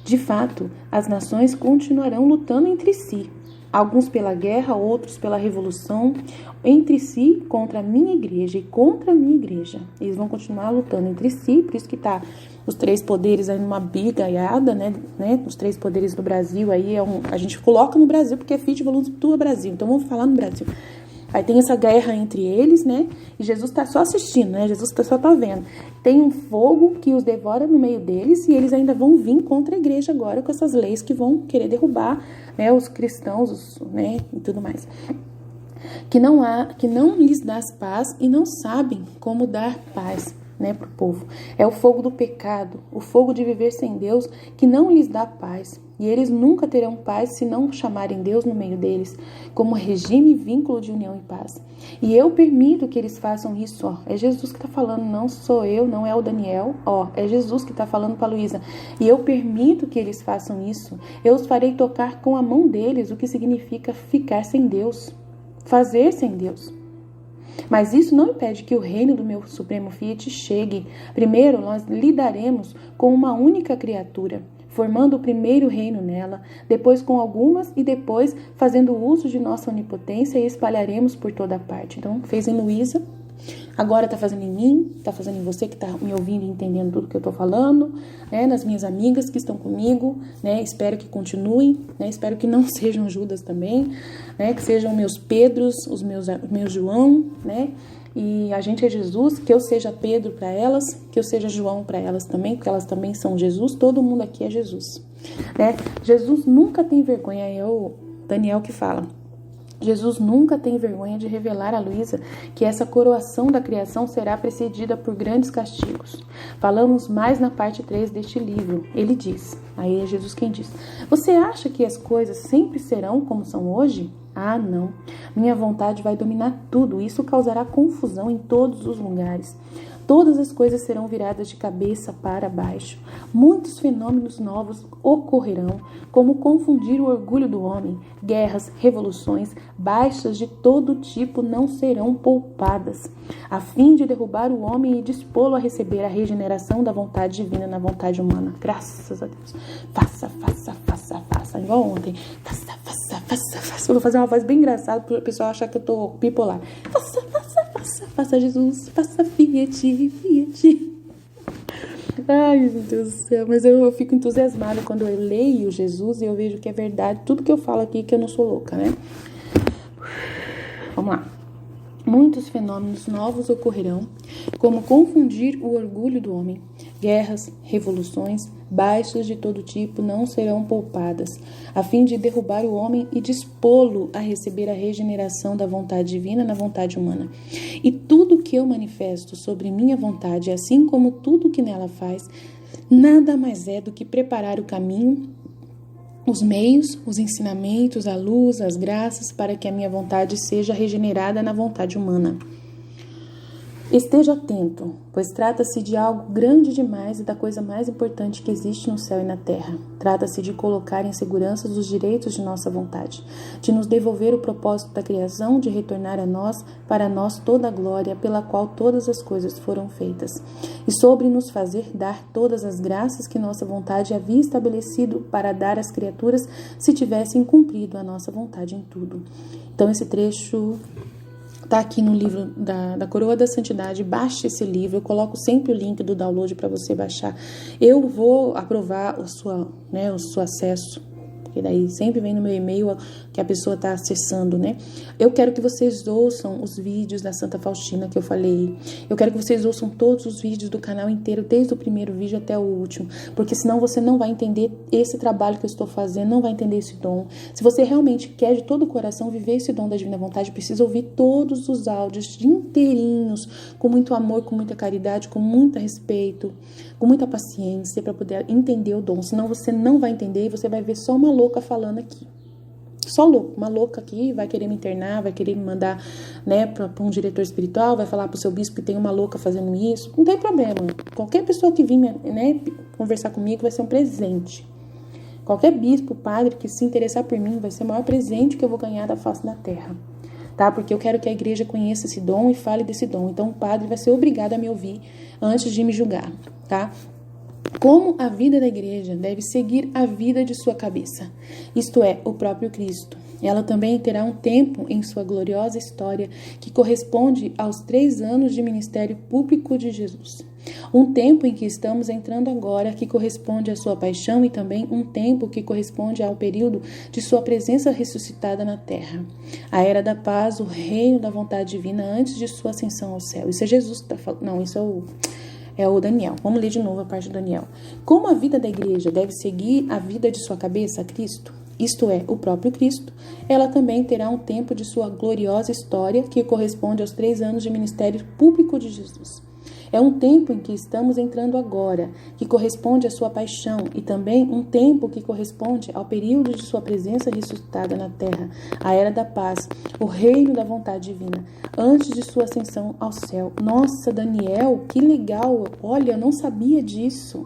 De fato, as nações continuarão lutando entre si. Alguns pela guerra, outros pela revolução, entre si contra a minha igreja e contra a minha igreja. Eles vão continuar lutando entre si, por isso que está os três poderes aí numa brigaiada, né? Os três poderes do Brasil aí, a gente coloca no Brasil porque é Fit Volumes do Brasil, então vamos falar no Brasil. Aí tem essa guerra entre eles, né? E Jesus está só assistindo, né? Jesus só tá vendo. Tem um fogo que os devora no meio deles e eles ainda vão vir contra a igreja agora com essas leis que vão querer derrubar, né, os cristãos, né, e tudo mais. Que não lhes dá paz e não sabem como dar paz, né, para o povo. É o fogo do pecado, o fogo de viver sem Deus que não lhes dá paz. E eles nunca terão paz se não chamarem Deus no meio deles, como regime e vínculo de união e paz. E eu permito que eles façam isso, ó. É Jesus que está falando, não sou eu, não é o Daniel, ó. É Jesus que está falando para a Luísa. E eu permito que eles façam isso. Eu os farei tocar com a mão deles, o que significa ficar sem Deus, fazer sem Deus. Mas isso não impede que o reino do meu supremo Fiat chegue. Primeiro, nós lidaremos com uma única criatura, formando o primeiro reino nela, depois com algumas e depois fazendo uso de nossa onipotência e espalharemos por toda parte. Então, fez em Luísa, agora está fazendo em mim, está fazendo em você que está me ouvindo e entendendo tudo que eu estou falando, né? Nas minhas amigas que estão comigo, né? Espero que continuem, né? Espero que não sejam Judas também, né? Que sejam meus Pedros, os meus João, né? E a gente é Jesus, que eu seja Pedro para elas, que eu seja João para elas também, porque elas também são Jesus, todo mundo aqui é Jesus, né? Jesus nunca tem vergonha, é o Daniel que fala. Jesus nunca tem vergonha de revelar a Luísa que essa coroação da criação será precedida por grandes castigos. Falamos mais na parte 3 deste livro. Ele diz, aí é Jesus quem diz: você acha que as coisas sempre serão como são hoje? Ah, não. Minha vontade vai dominar tudo. Isso causará confusão em todos os lugares. Todas as coisas serão viradas de cabeça para baixo. Muitos fenômenos novos ocorrerão, como confundir o orgulho do homem. Guerras, revoluções, baixas de todo tipo não serão poupadas, a fim de derrubar o homem e dispô-lo a receber a regeneração da vontade divina na vontade humana. Graças a Deus. Faça, faça, faça, faça. Igual ontem. Faça, faça, faça, faça. Eu vou fazer uma voz bem engraçada para o pessoal achar que eu tô bipolar. Faça, faça, faça, faça Jesus. Faça Fiat, Fiat. Ai, meu Deus do céu. Mas eu fico entusiasmada quando eu leio Jesus e eu vejo que é verdade tudo que eu falo aqui, que eu não sou louca, né? Vamos lá. Muitos fenômenos novos ocorrerão, como confundir o orgulho do homem. Guerras, revoluções, baixas de todo tipo não serão poupadas, a fim de derrubar o homem e dispô-lo a receber a regeneração da vontade divina na vontade humana. E tudo que eu manifesto sobre minha vontade, assim como tudo que nela faz, nada mais é do que preparar o caminho, os meios, os ensinamentos, a luz, as graças, para que a minha vontade seja regenerada na vontade humana. Esteja atento, pois trata-se de algo grande demais e da coisa mais importante que existe no céu e na terra. Trata-se de colocar em segurança os direitos de nossa vontade, de nos devolver o propósito da criação, de retornar a nós, para nós toda a glória pela qual todas as coisas foram feitas, e sobre nos fazer dar todas as graças que nossa vontade havia estabelecido para dar às criaturas se tivessem cumprido a nossa vontade em tudo. Então esse trecho está aqui no livro da Coroa da Santidade. Baixe esse livro, eu coloco sempre o link do download para você baixar. Eu vou aprovar o seu acesso, porque daí sempre vem no meu e-mail que a pessoa está acessando, né? Eu quero que vocês ouçam os vídeos da Santa Faustina que eu falei. Eu quero que vocês ouçam todos os vídeos do canal inteiro, desde o primeiro vídeo até o último, porque senão você não vai entender esse trabalho que eu estou fazendo, não vai entender esse dom. Se você realmente quer de todo o coração viver esse dom da Divina Vontade, precisa ouvir todos os áudios inteirinhos, com muito amor, com muita caridade, com muito respeito, com muita paciência, para poder entender o dom. Senão você não vai entender e você vai ver só uma louca falando aqui. Só louco, uma louca aqui, vai querer me internar, vai querer me mandar, né, para um diretor espiritual, vai falar pro seu bispo que tem uma louca fazendo isso. Não tem problema. Qualquer pessoa que vir, né, conversar comigo vai ser um presente. Qualquer bispo, padre que se interessar por mim vai ser o maior presente que eu vou ganhar da face da terra. Tá? Porque eu quero que a igreja conheça esse dom e fale desse dom. Então o padre vai ser obrigado a me ouvir antes de me julgar, tá? Como a vida da igreja deve seguir a vida de sua cabeça, isto é, o próprio Cristo. Ela também terá um tempo em sua gloriosa história que corresponde aos 3 anos de ministério público de Jesus. Um tempo em que estamos entrando agora, que corresponde à sua paixão, e também um tempo que corresponde ao período de sua presença ressuscitada na terra. A era da paz, o reino da vontade divina antes de sua ascensão ao céu. Isso é Jesus que está falando. Não, isso é o Daniel. Vamos ler de novo a parte do Daniel. Como a vida da igreja deve seguir a vida de sua cabeça, Cristo, isto é, o próprio Cristo, ela também terá um tempo de sua gloriosa história que corresponde aos 3 anos de ministério público de Jesus. É um tempo em que estamos entrando agora, que corresponde à sua paixão, e também um tempo que corresponde ao período de sua presença ressuscitada na terra, a era da paz, o reino da vontade divina, antes de sua ascensão ao céu. Nossa, Daniel, que legal! Olha, eu não sabia disso.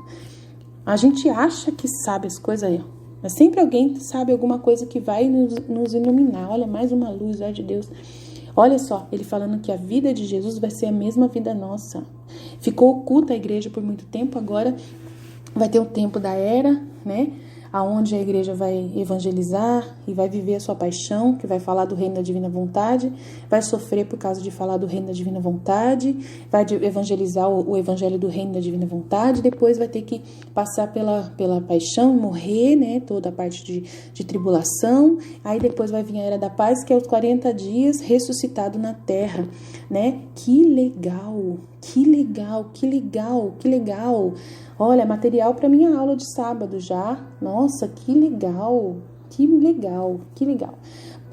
A gente acha que sabe as coisas aí, mas sempre alguém sabe alguma coisa que vai nos iluminar. Olha, mais uma luz, ó de Deus. Olha só, ele falando que a vida de Jesus vai ser a mesma vida nossa. Ficou oculta a igreja por muito tempo, agora vai ter o tempo da era, né? Aonde a igreja vai evangelizar e vai viver a sua paixão, que vai falar do reino da divina vontade, vai sofrer por causa de falar do reino da divina vontade, vai evangelizar o evangelho do reino da divina vontade, depois vai ter que passar pela paixão, morrer, né, toda a parte de tribulação, aí depois vai vir a era da paz, que é os 40 dias ressuscitado na terra, né? Que legal, que legal, que legal, que legal. Olha, material para minha aula de sábado já. Nossa, que legal, que legal, que legal.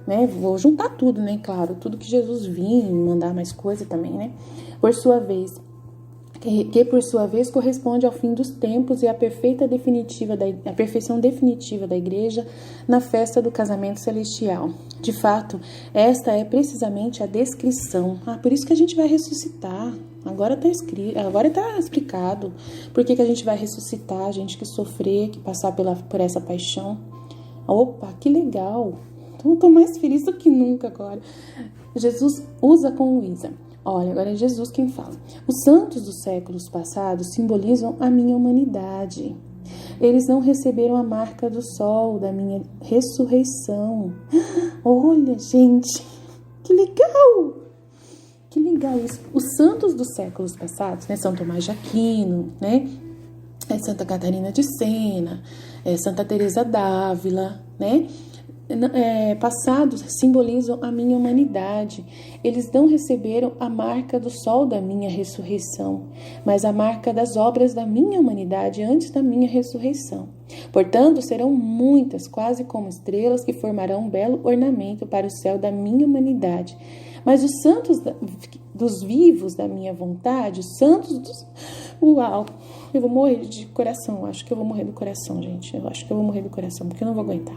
Né? Vou juntar tudo, né? Claro, tudo que Jesus vinha, mandar mais coisa também, né? Por sua vez, que por sua vez corresponde ao fim dos tempos e à perfeição definitiva da igreja na festa do casamento celestial. De fato, esta é precisamente a descrição. Por isso que a gente vai ressuscitar. Agora está escrito, agora está explicado por que a gente vai ressuscitar, a gente que sofrer, que passar por essa paixão. Opa, que legal! Então, estou mais feliz do que nunca agora. Jesus usa com Luísa. Olha, agora é Jesus quem fala. Os santos dos séculos passados simbolizam a minha humanidade. Eles não receberam a marca do sol da minha ressurreição. Olha, gente, que legal! Que legal isso. Os santos dos séculos passados, né? São Tomás de Aquino, né? Santa Catarina de Sena, Santa Teresa d'Ávila, né? Passados simbolizam a minha humanidade. Eles não receberam a marca do sol da minha ressurreição, mas a marca das obras da minha humanidade antes da minha ressurreição. Portanto, serão muitas, quase como estrelas, que formarão um belo ornamento para o céu da minha humanidade. Mas os santos dos vivos da minha vontade, os santos dos... Uau! Eu vou morrer de coração. Acho que eu vou morrer do coração, gente. Eu acho que eu vou morrer do coração, porque eu não vou aguentar.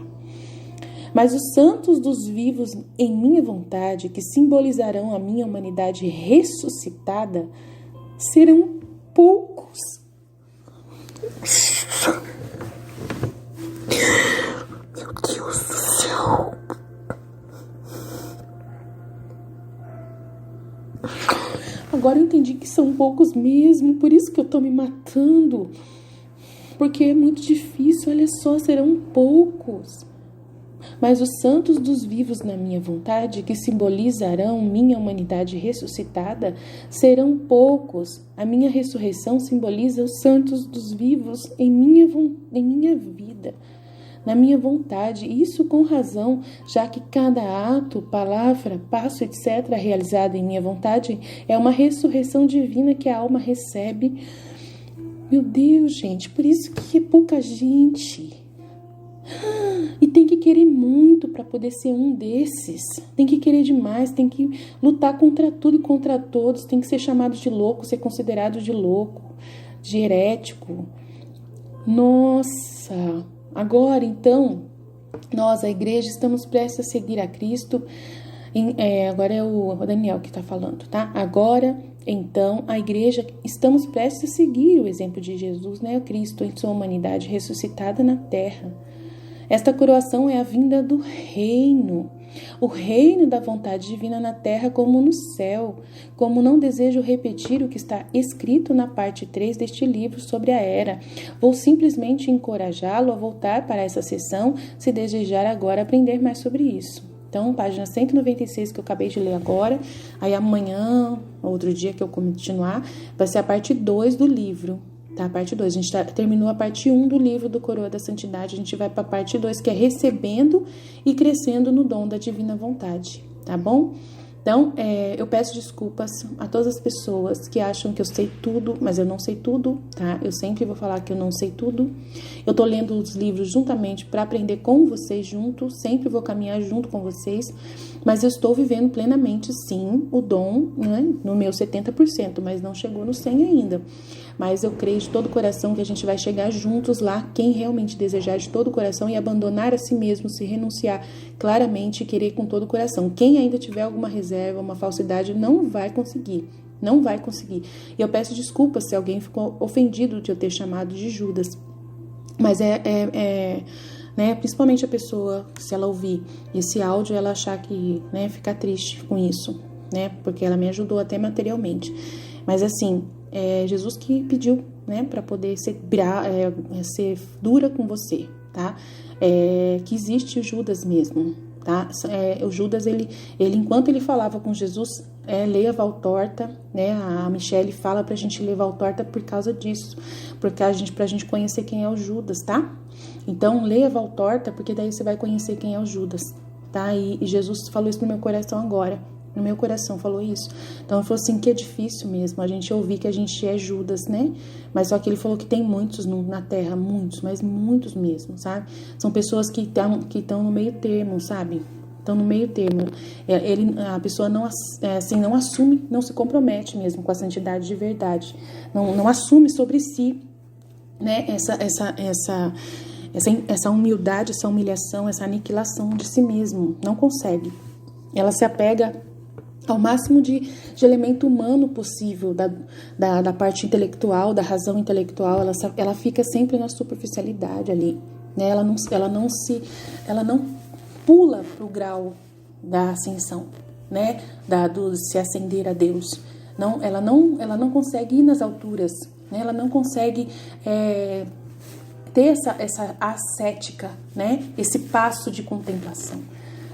Mas os santos dos vivos em minha vontade, que simbolizarão a minha humanidade ressuscitada, serão poucos. Meu Deus do céu. Agora eu entendi que são poucos mesmo, por isso que eu tô me matando. Porque é muito difícil, olha só, serão poucos. Mas os santos dos vivos na minha vontade, que simbolizarão minha humanidade ressuscitada, serão poucos. A minha ressurreição simboliza os santos dos vivos em minha vida, na minha vontade. Isso com razão, já que cada ato, palavra, passo, etc., realizado em minha vontade, é uma ressurreição divina que a alma recebe. Meu Deus, gente, por isso que é pouca gente. E tem que querer muito para poder ser um desses. Tem que querer demais, tem que lutar contra tudo e contra todos. Tem que ser chamado de louco, ser considerado de louco, de herético. Nossa! Agora, então, nós, a igreja, estamos prestes a seguir a Cristo. Agora é o Daniel que está falando, tá? Agora, então, a igreja, estamos prestes a seguir o exemplo de Jesus, né? O Cristo em sua humanidade ressuscitada na terra. Esta coroação é a vinda do reino, o reino da vontade divina na terra como no céu. Como não desejo repetir o que está escrito na parte 3 deste livro sobre a era, vou simplesmente encorajá-lo a voltar para essa sessão se desejar agora aprender mais sobre isso. Então, página 196 que eu acabei de ler agora, aí amanhã, outro dia que eu continuar, vai ser a parte 2 do livro. Tá, a parte 2, a gente terminou a parte 1 do livro do Coroa da Santidade, a gente vai para a parte 2, que é recebendo e crescendo no dom da divina vontade, tá bom? Então, eu peço desculpas a todas as pessoas que acham que eu sei tudo, mas eu não sei tudo, tá? Eu sempre vou falar que eu não sei tudo. Eu tô lendo os livros juntamente para aprender com vocês junto, sempre vou caminhar junto com vocês, mas eu estou vivendo plenamente, sim, o dom, né, no meu 70%, mas não chegou no 100% ainda. Mas eu creio de todo o coração que a gente vai chegar juntos lá, quem realmente desejar de todo o coração e abandonar a si mesmo, se renunciar claramente e querer com todo o coração. Quem ainda tiver alguma reserva, uma falsidade, não vai conseguir. Não vai conseguir. E eu peço desculpas se alguém ficou ofendido de eu ter chamado de Judas. Mas né, principalmente a pessoa, se ela ouvir esse áudio, ela achar que, né, ficar triste com isso, né, porque ela me ajudou até materialmente. Mas assim, Jesus que pediu, né, para poder ser dura com você, tá? Que existe o Judas mesmo, tá? O Judas, ele enquanto ele falava com Jesus, leia Valtorta, né? A Michelle fala pra gente ler Valtorta por causa disso, pra gente conhecer quem é o Judas, tá? Então, leia Valtorta, porque daí você vai conhecer quem é o Judas, tá? E Jesus falou isso no meu coração agora. No meu coração falou isso. Então ele falou assim que é difícil mesmo a gente ouvir que a gente é Judas, né? Mas só que ele falou que tem muitos na terra, muitos, mas muitos mesmo, sabe? São pessoas que estão no meio termo, sabe? Estão no meio termo. A pessoa não assume, não se compromete mesmo com a santidade de verdade. Não assume sobre si, né? Essa humildade, essa humilhação, essa aniquilação de si mesmo. Não consegue. Ela se apega ao máximo de elemento humano possível da parte intelectual, da razão intelectual. Ela fica sempre na superficialidade ali, né? Ela não pula para o grau da ascensão, né? Do se ascender a Deus. Ela não consegue ir nas alturas, né? Ela não consegue ter essa ascética, né? Esse passo de contemplação,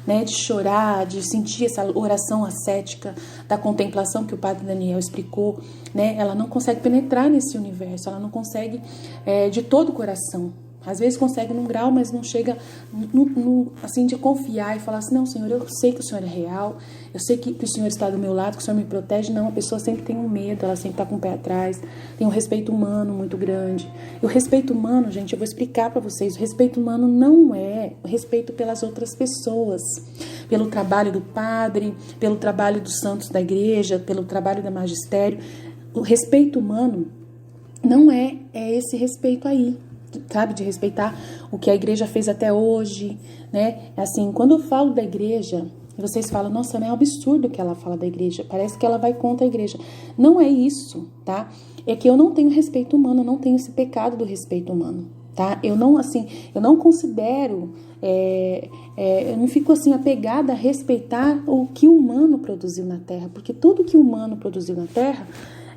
né, de chorar, de sentir essa oração ascética da contemplação que o Padre Daniel explicou, né? Ela não consegue penetrar nesse universo, ela não consegue de todo o coração. Às vezes consegue num grau, mas não chega assim de confiar e falar assim, não, Senhor, eu sei que o Senhor é real, eu sei que o Senhor está do meu lado, que o Senhor me protege. Não, a pessoa sempre tem um medo, ela sempre está com o pé atrás, tem um respeito humano muito grande. E o respeito humano, gente, eu vou explicar para vocês, o respeito humano não é o respeito pelas outras pessoas, pelo trabalho do padre, pelo trabalho dos santos da igreja, pelo trabalho do magistério. O respeito humano não é esse respeito aí, sabe, de respeitar o que a igreja fez até hoje, né? Assim, quando eu falo da igreja, vocês falam, nossa, é um absurdo que ela fala da igreja, parece que ela vai contra a igreja. Não é isso, tá? É que eu não tenho respeito humano, eu não tenho esse pecado do respeito humano, tá? Eu não considero, eu não fico assim apegada a respeitar o que o humano produziu na terra, porque tudo que o humano produziu na terra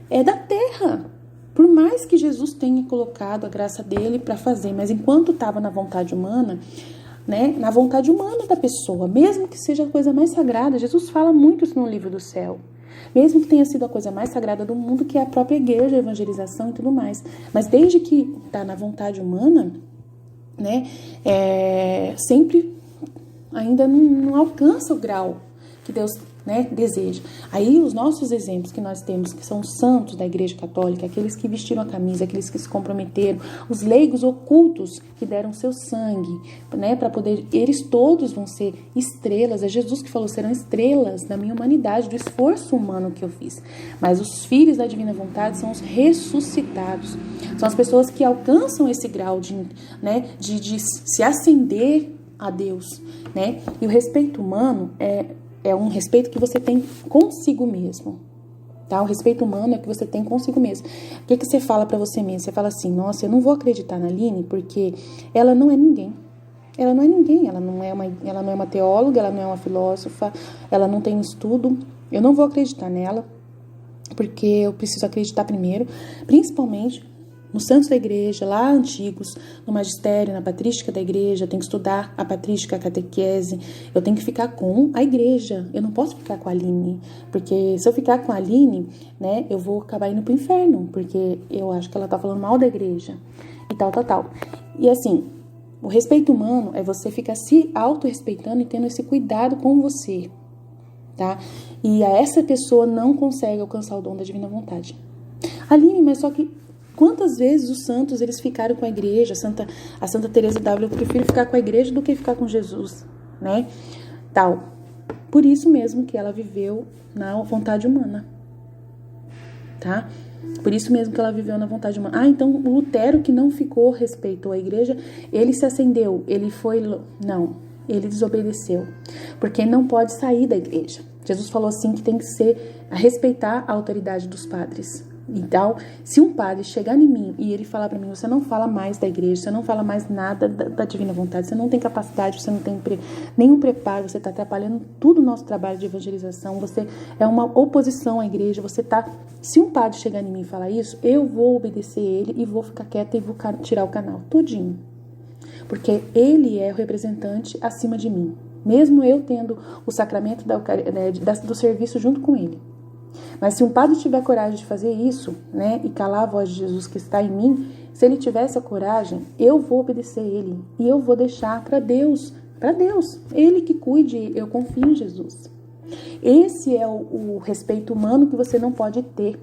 é da terra. Por mais que Jesus tenha colocado a graça dele para fazer, mas enquanto estava na vontade humana, né, na vontade humana da pessoa, mesmo que seja a coisa mais sagrada, Jesus fala muito isso no livro do céu, mesmo que tenha sido a coisa mais sagrada do mundo, que é a própria igreja, a evangelização e tudo mais, mas desde que está na vontade humana, né, sempre ainda não alcança o grau que Deus, né, deseja. Aí os nossos exemplos que nós temos, que são os santos da Igreja Católica, aqueles que vestiram a camisa, aqueles que se comprometeram, os leigos ocultos que deram seu sangue, né, para poder, eles todos vão ser estrelas. É Jesus que falou, serão estrelas da minha humanidade, do esforço humano que eu fiz. Mas os filhos da divina vontade são os ressuscitados. São as pessoas que alcançam esse grau de se ascender a Deus, né? E o respeito humano é um respeito que você tem consigo mesmo, tá? O respeito humano é o que você tem consigo mesmo. O que você fala pra você mesmo? Você fala assim, nossa, eu não vou acreditar na Aline porque ela não é ninguém. Ela não é ninguém, ela não é uma teóloga, ela não é uma filósofa, ela não tem estudo. Eu não vou acreditar nela porque eu preciso acreditar primeiro, principalmente nos santos da igreja, lá antigos, no magistério, na patrística da igreja. Eu tenho que estudar a patrística, a catequese, eu tenho que ficar com a igreja, eu não posso ficar com a Aline, porque se eu ficar com a Aline, né, eu vou acabar indo pro inferno, porque eu acho que ela tá falando mal da igreja, e tal. E assim, o respeito humano é você ficar se auto-respeitando e tendo esse cuidado com você, tá? E essa pessoa não consegue alcançar o dom da divina vontade. Aline, mas só que quantas vezes os santos, eles ficaram com a igreja, a Santa Teresa d'Ávila, eu prefiro ficar com a igreja do que ficar com Jesus, né? Tal. Por isso mesmo que ela viveu na vontade humana, tá? Por isso mesmo que ela viveu na vontade humana. Ah, então o Lutero, que não ficou, respeitou a igreja, ele se acendeu, ele foi... Não, ele desobedeceu, porque não pode sair da igreja. Jesus falou assim que tem que respeitar a autoridade dos padres. Então, se um padre chegar em mim e ele falar para mim, você não fala mais da igreja, você não fala mais nada da divina vontade, você não tem capacidade, você não tem nenhum preparo, você está atrapalhando tudo o nosso trabalho de evangelização, você é uma oposição à igreja, se um padre chegar em mim e falar isso, eu vou obedecer ele e vou ficar quieta e vou tirar o canal todinho, porque ele é o representante acima de mim, mesmo eu tendo o sacramento do serviço junto com ele. Mas se um padre tiver coragem de fazer isso, né, e calar a voz de Jesus que está em mim, se ele tiver essa coragem, eu vou obedecer ele e eu vou deixar para Deus, ele que cuide, eu confio em Jesus. Esse é o respeito humano que você não pode ter.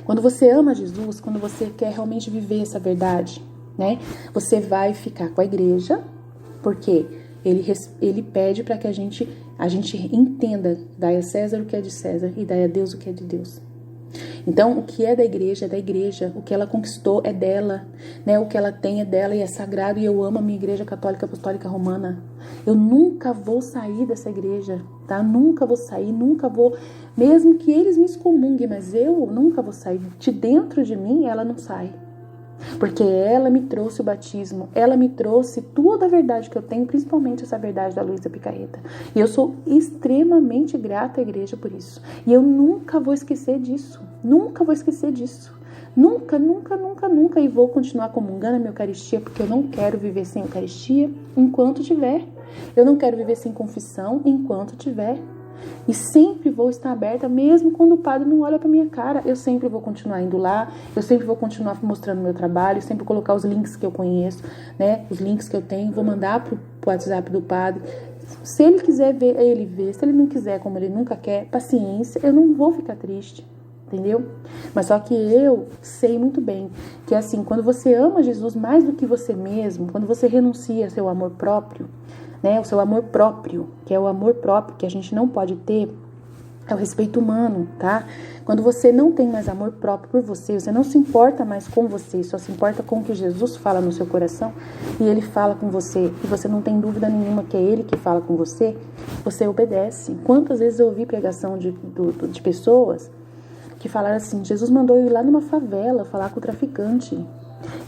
Quando você ama Jesus, quando você quer realmente viver essa verdade, né, você vai ficar com a igreja, porque ele pede para que a gente entenda, dai a César o que é de César e dai a Deus o que é de Deus. Então, o que é da igreja, o que ela conquistou é dela, né? O que ela tem é dela e é sagrado, e eu amo a minha igreja católica apostólica romana. Eu nunca vou sair dessa igreja, tá? Nunca vou sair, mesmo que eles me excomunguem, mas eu nunca vou sair. De dentro de mim, ela não sai. Porque ela me trouxe o batismo, ela me trouxe toda a verdade que eu tenho, principalmente essa verdade da Luísa Picarreta. E eu sou extremamente grata à igreja por isso. E eu nunca vou esquecer disso. Nunca. E vou continuar comungando a minha Eucaristia, porque eu não quero viver sem Eucaristia enquanto tiver. Eu não quero viver sem confissão enquanto tiver. E sempre vou estar aberta, mesmo quando o padre não olha pra minha cara. Eu sempre vou continuar indo lá, eu sempre vou continuar mostrando meu trabalho, sempre colocar os links que eu conheço, né? Os links que eu tenho, vou mandar pro WhatsApp do padre. Se ele quiser ver, ele vê. Se ele não quiser, como ele nunca quer, paciência, eu não vou ficar triste, entendeu? Mas só que eu sei muito bem que assim, quando você ama Jesus mais do que você mesmo, quando você renuncia ao seu amor próprio, né, o seu amor próprio, que é o amor próprio que a gente não pode ter, É o respeito humano, tá? Quando você não tem mais amor próprio por você, você não se importa mais com você, só se importa com o que Jesus fala no seu coração, e Ele fala com você, e você não tem dúvida nenhuma que é Ele que fala com você, você obedece. Quantas vezes eu ouvi pregação de pessoas que falaram assim, Jesus mandou eu ir lá numa favela falar com o traficante,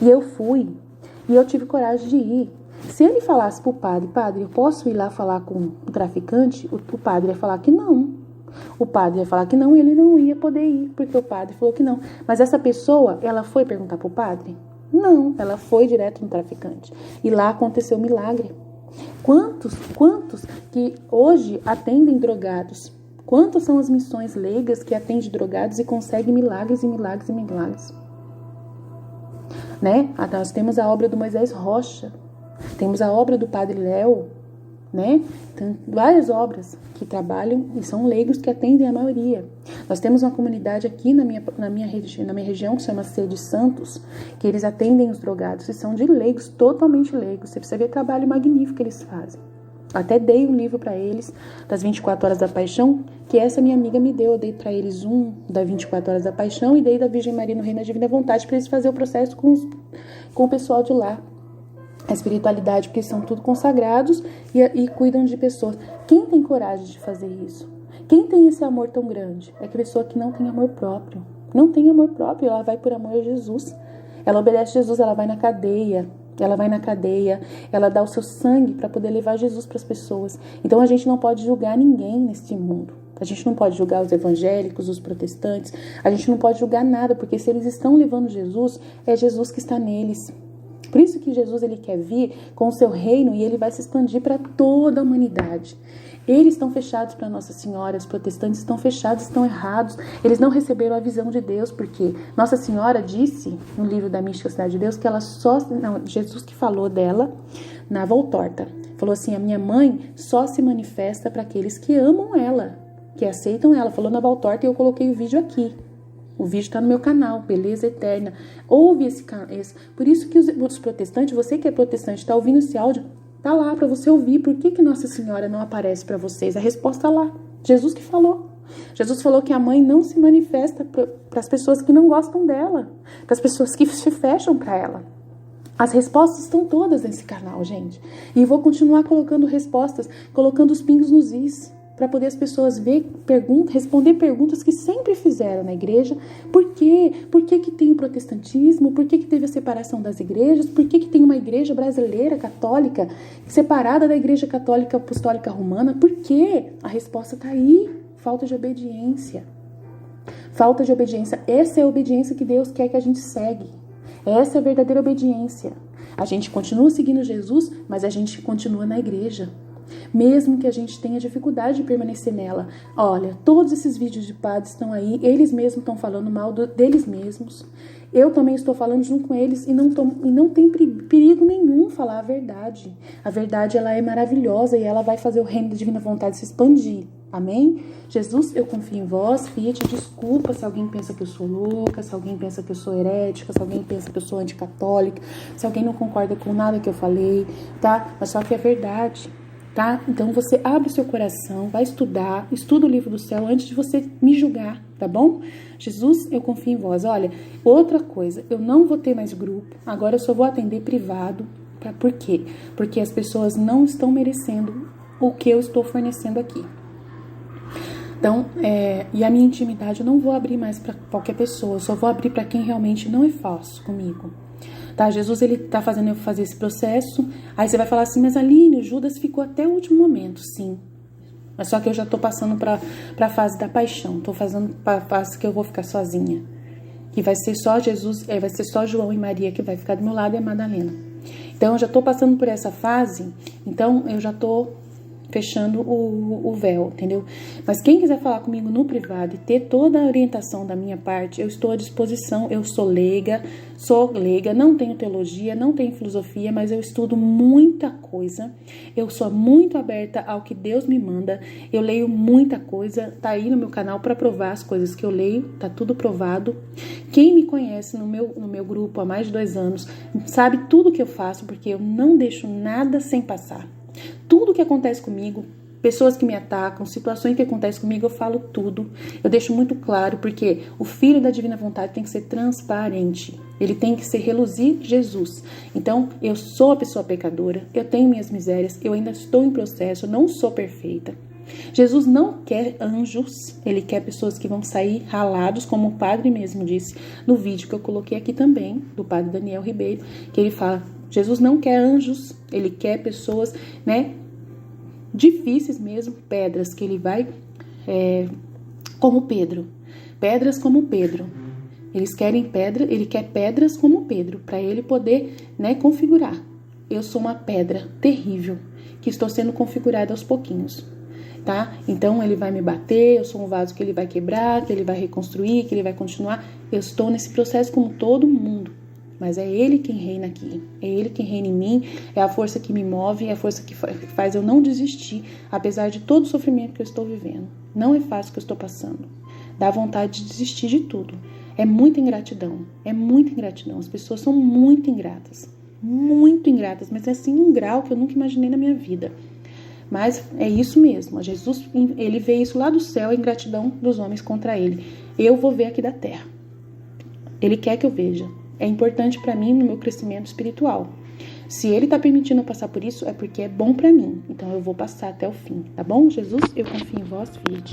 e eu fui, e eu tive coragem de ir. Se ele falasse pro padre, eu posso ir lá falar com o traficante? O padre ia falar que não. O padre ia falar que não e ele não ia poder ir, porque o padre falou que não. Mas essa pessoa, ela foi perguntar pro padre? Não, ela foi direto no traficante. E lá aconteceu um milagre. Quantos que hoje atendem drogados? Quantas são as missões leigas que atendem drogados e conseguem milagres e milagres e milagres? Né? Nós temos a obra do Moisés Rocha, temos a obra do Padre Léo, né? Tem várias obras que trabalham e são leigos que atendem a maioria. Nós temos uma comunidade aqui na minha região que chama Sede Santos, que eles atendem os drogados e são de leigos, totalmente leigos. Você precisa ver o trabalho magnífico que eles fazem. Até dei um livro para eles, das 24 Horas da Paixão, que essa minha amiga me deu. Eu dei para eles um da 24 Horas da Paixão e dei da Virgem Maria no Reino da Divina Vontade para eles fazerem o processo com o pessoal de lá. A espiritualidade, porque são tudo consagrados e cuidam de pessoas. Quem tem coragem de fazer isso? Quem tem esse amor tão grande? É a pessoa que não tem amor próprio. Não tem amor próprio, ela vai por amor a Jesus. Ela obedece a Jesus, ela vai na cadeia. Ela dá o seu sangue para poder levar Jesus para as pessoas. Então a gente não pode julgar ninguém neste mundo. A gente não pode julgar os evangélicos, os protestantes. A gente não pode julgar nada, porque se eles estão levando Jesus, é Jesus que está neles. Por isso que Jesus ele quer vir com o seu reino e ele vai se expandir para toda a humanidade. Eles estão fechados para Nossa Senhora, os protestantes estão fechados, estão errados. Eles não receberam a visão de Deus, porque Nossa Senhora disse no livro da Mística Cidade de Deus que ela Jesus que falou dela na Voltorta. Falou assim, a minha mãe só se manifesta para aqueles que amam ela, que aceitam ela. Falou na Voltorta e eu coloquei o vídeo aqui. O vídeo está no meu canal, Beleza Eterna. Ouve esse. Por isso que os protestantes, você que é protestante, está ouvindo esse áudio, tá lá para você ouvir. Por que Nossa Senhora não aparece para vocês? A resposta tá lá. Jesus que falou. Jesus falou que a mãe não se manifesta para as pessoas que não gostam dela, para as pessoas que se fecham para ela. As respostas estão todas nesse canal, gente. E vou continuar colocando respostas, colocando os pingos nos is, para poder as pessoas responder perguntas que sempre fizeram na igreja. Por quê? Por que tem o protestantismo? Por que teve a separação das igrejas? Por que tem uma igreja brasileira católica separada da igreja católica apostólica romana? Por quê? A resposta está aí. Falta de obediência. Falta de obediência. Essa é a obediência que Deus quer que a gente segue. Essa é a verdadeira obediência. A gente continua seguindo Jesus, mas a gente continua na igreja. Mesmo que a gente tenha dificuldade de permanecer nela. Olha, todos esses vídeos de padres estão aí, eles mesmos estão falando mal deles mesmos. Eu também estou falando junto com eles e não tem perigo nenhum falar a verdade. A verdade, ela é maravilhosa e ela vai fazer o reino da divina vontade se expandir. Amém? Jesus, eu confio em vós. Fiat, desculpa se alguém pensa que eu sou louca, se alguém pensa que eu sou herética, se alguém pensa que eu sou anticatólica, se alguém não concorda com nada que eu falei, tá? Mas só que é verdade. Tá? Então você abre o seu coração, vai estudar, estuda o livro do céu antes de você me julgar, tá bom? Jesus, eu confio em vós. Olha, outra coisa, eu não vou ter mais grupo, agora eu só vou atender privado. Tá? Por quê? Porque as pessoas não estão merecendo o que eu estou fornecendo aqui. Então, e a minha intimidade eu não vou abrir mais para qualquer pessoa, eu só vou abrir para quem realmente não é falso comigo. Tá, Jesus, ele tá fazendo eu fazer esse processo. Aí você vai falar assim, mas Aline, o Judas ficou até o último momento. Sim. Mas só que eu já tô passando pra fase da paixão. Tô fazendo pra fase que eu vou ficar sozinha. Que vai ser só Jesus, vai ser só João e Maria que vai ficar do meu lado e a Madalena. Então eu já tô passando por essa fase. Então eu já tô fechando o véu, entendeu? Mas quem quiser falar comigo no privado e ter toda a orientação da minha parte, eu estou à disposição. Eu sou leiga, não tenho teologia, não tenho filosofia, mas eu estudo muita coisa. Eu sou muito aberta ao que Deus me manda. Eu leio muita coisa, tá aí no meu canal para provar as coisas que eu leio, tá tudo provado. Quem me conhece no meu grupo há mais de 2 anos sabe tudo que eu faço, porque eu não deixo nada sem passar. Tudo que acontece comigo, pessoas que me atacam, situações que acontecem comigo, eu falo tudo. Eu deixo muito claro, porque o Filho da Divina Vontade tem que ser transparente. Ele tem que ser reluzir Jesus. Então, eu sou a pessoa pecadora, eu tenho minhas misérias, eu ainda estou em processo, eu não sou perfeita. Jesus não quer anjos, ele quer pessoas que vão sair ralados, como o padre mesmo disse no vídeo que eu coloquei aqui também, do padre Daniel Ribeiro, que ele fala, Jesus não quer anjos, ele quer pessoas, né, difíceis mesmo, pedras, que ele vai, como Pedro, pedras como Pedro. Eles querem pedra, ele quer pedras como Pedro, para ele poder, né, configurar. Eu sou uma pedra terrível, que estou sendo configurada aos pouquinhos. Tá? Então ele vai me bater, eu sou um vaso que ele vai quebrar, que ele vai reconstruir, que ele vai continuar. Eu estou nesse processo como todo mundo, mas é ele quem reina aqui, é ele quem reina em mim, é a força que me move, é a força que faz eu não desistir, apesar de todo o sofrimento que eu estou vivendo. Não é fácil o que eu estou passando, dá vontade de desistir de tudo. É muita ingratidão, as pessoas são muito ingratas, mas é assim um grau que eu nunca imaginei na minha vida. Mas é isso mesmo, Jesus, ele vê isso lá do céu, a ingratidão dos homens contra ele. Eu vou ver aqui da terra. Ele quer que eu veja. É importante para mim no meu crescimento espiritual. Se ele está permitindo eu passar por isso, é porque é bom para mim. Então eu vou passar até o fim, tá bom? Jesus, eu confio em vós, Vinde.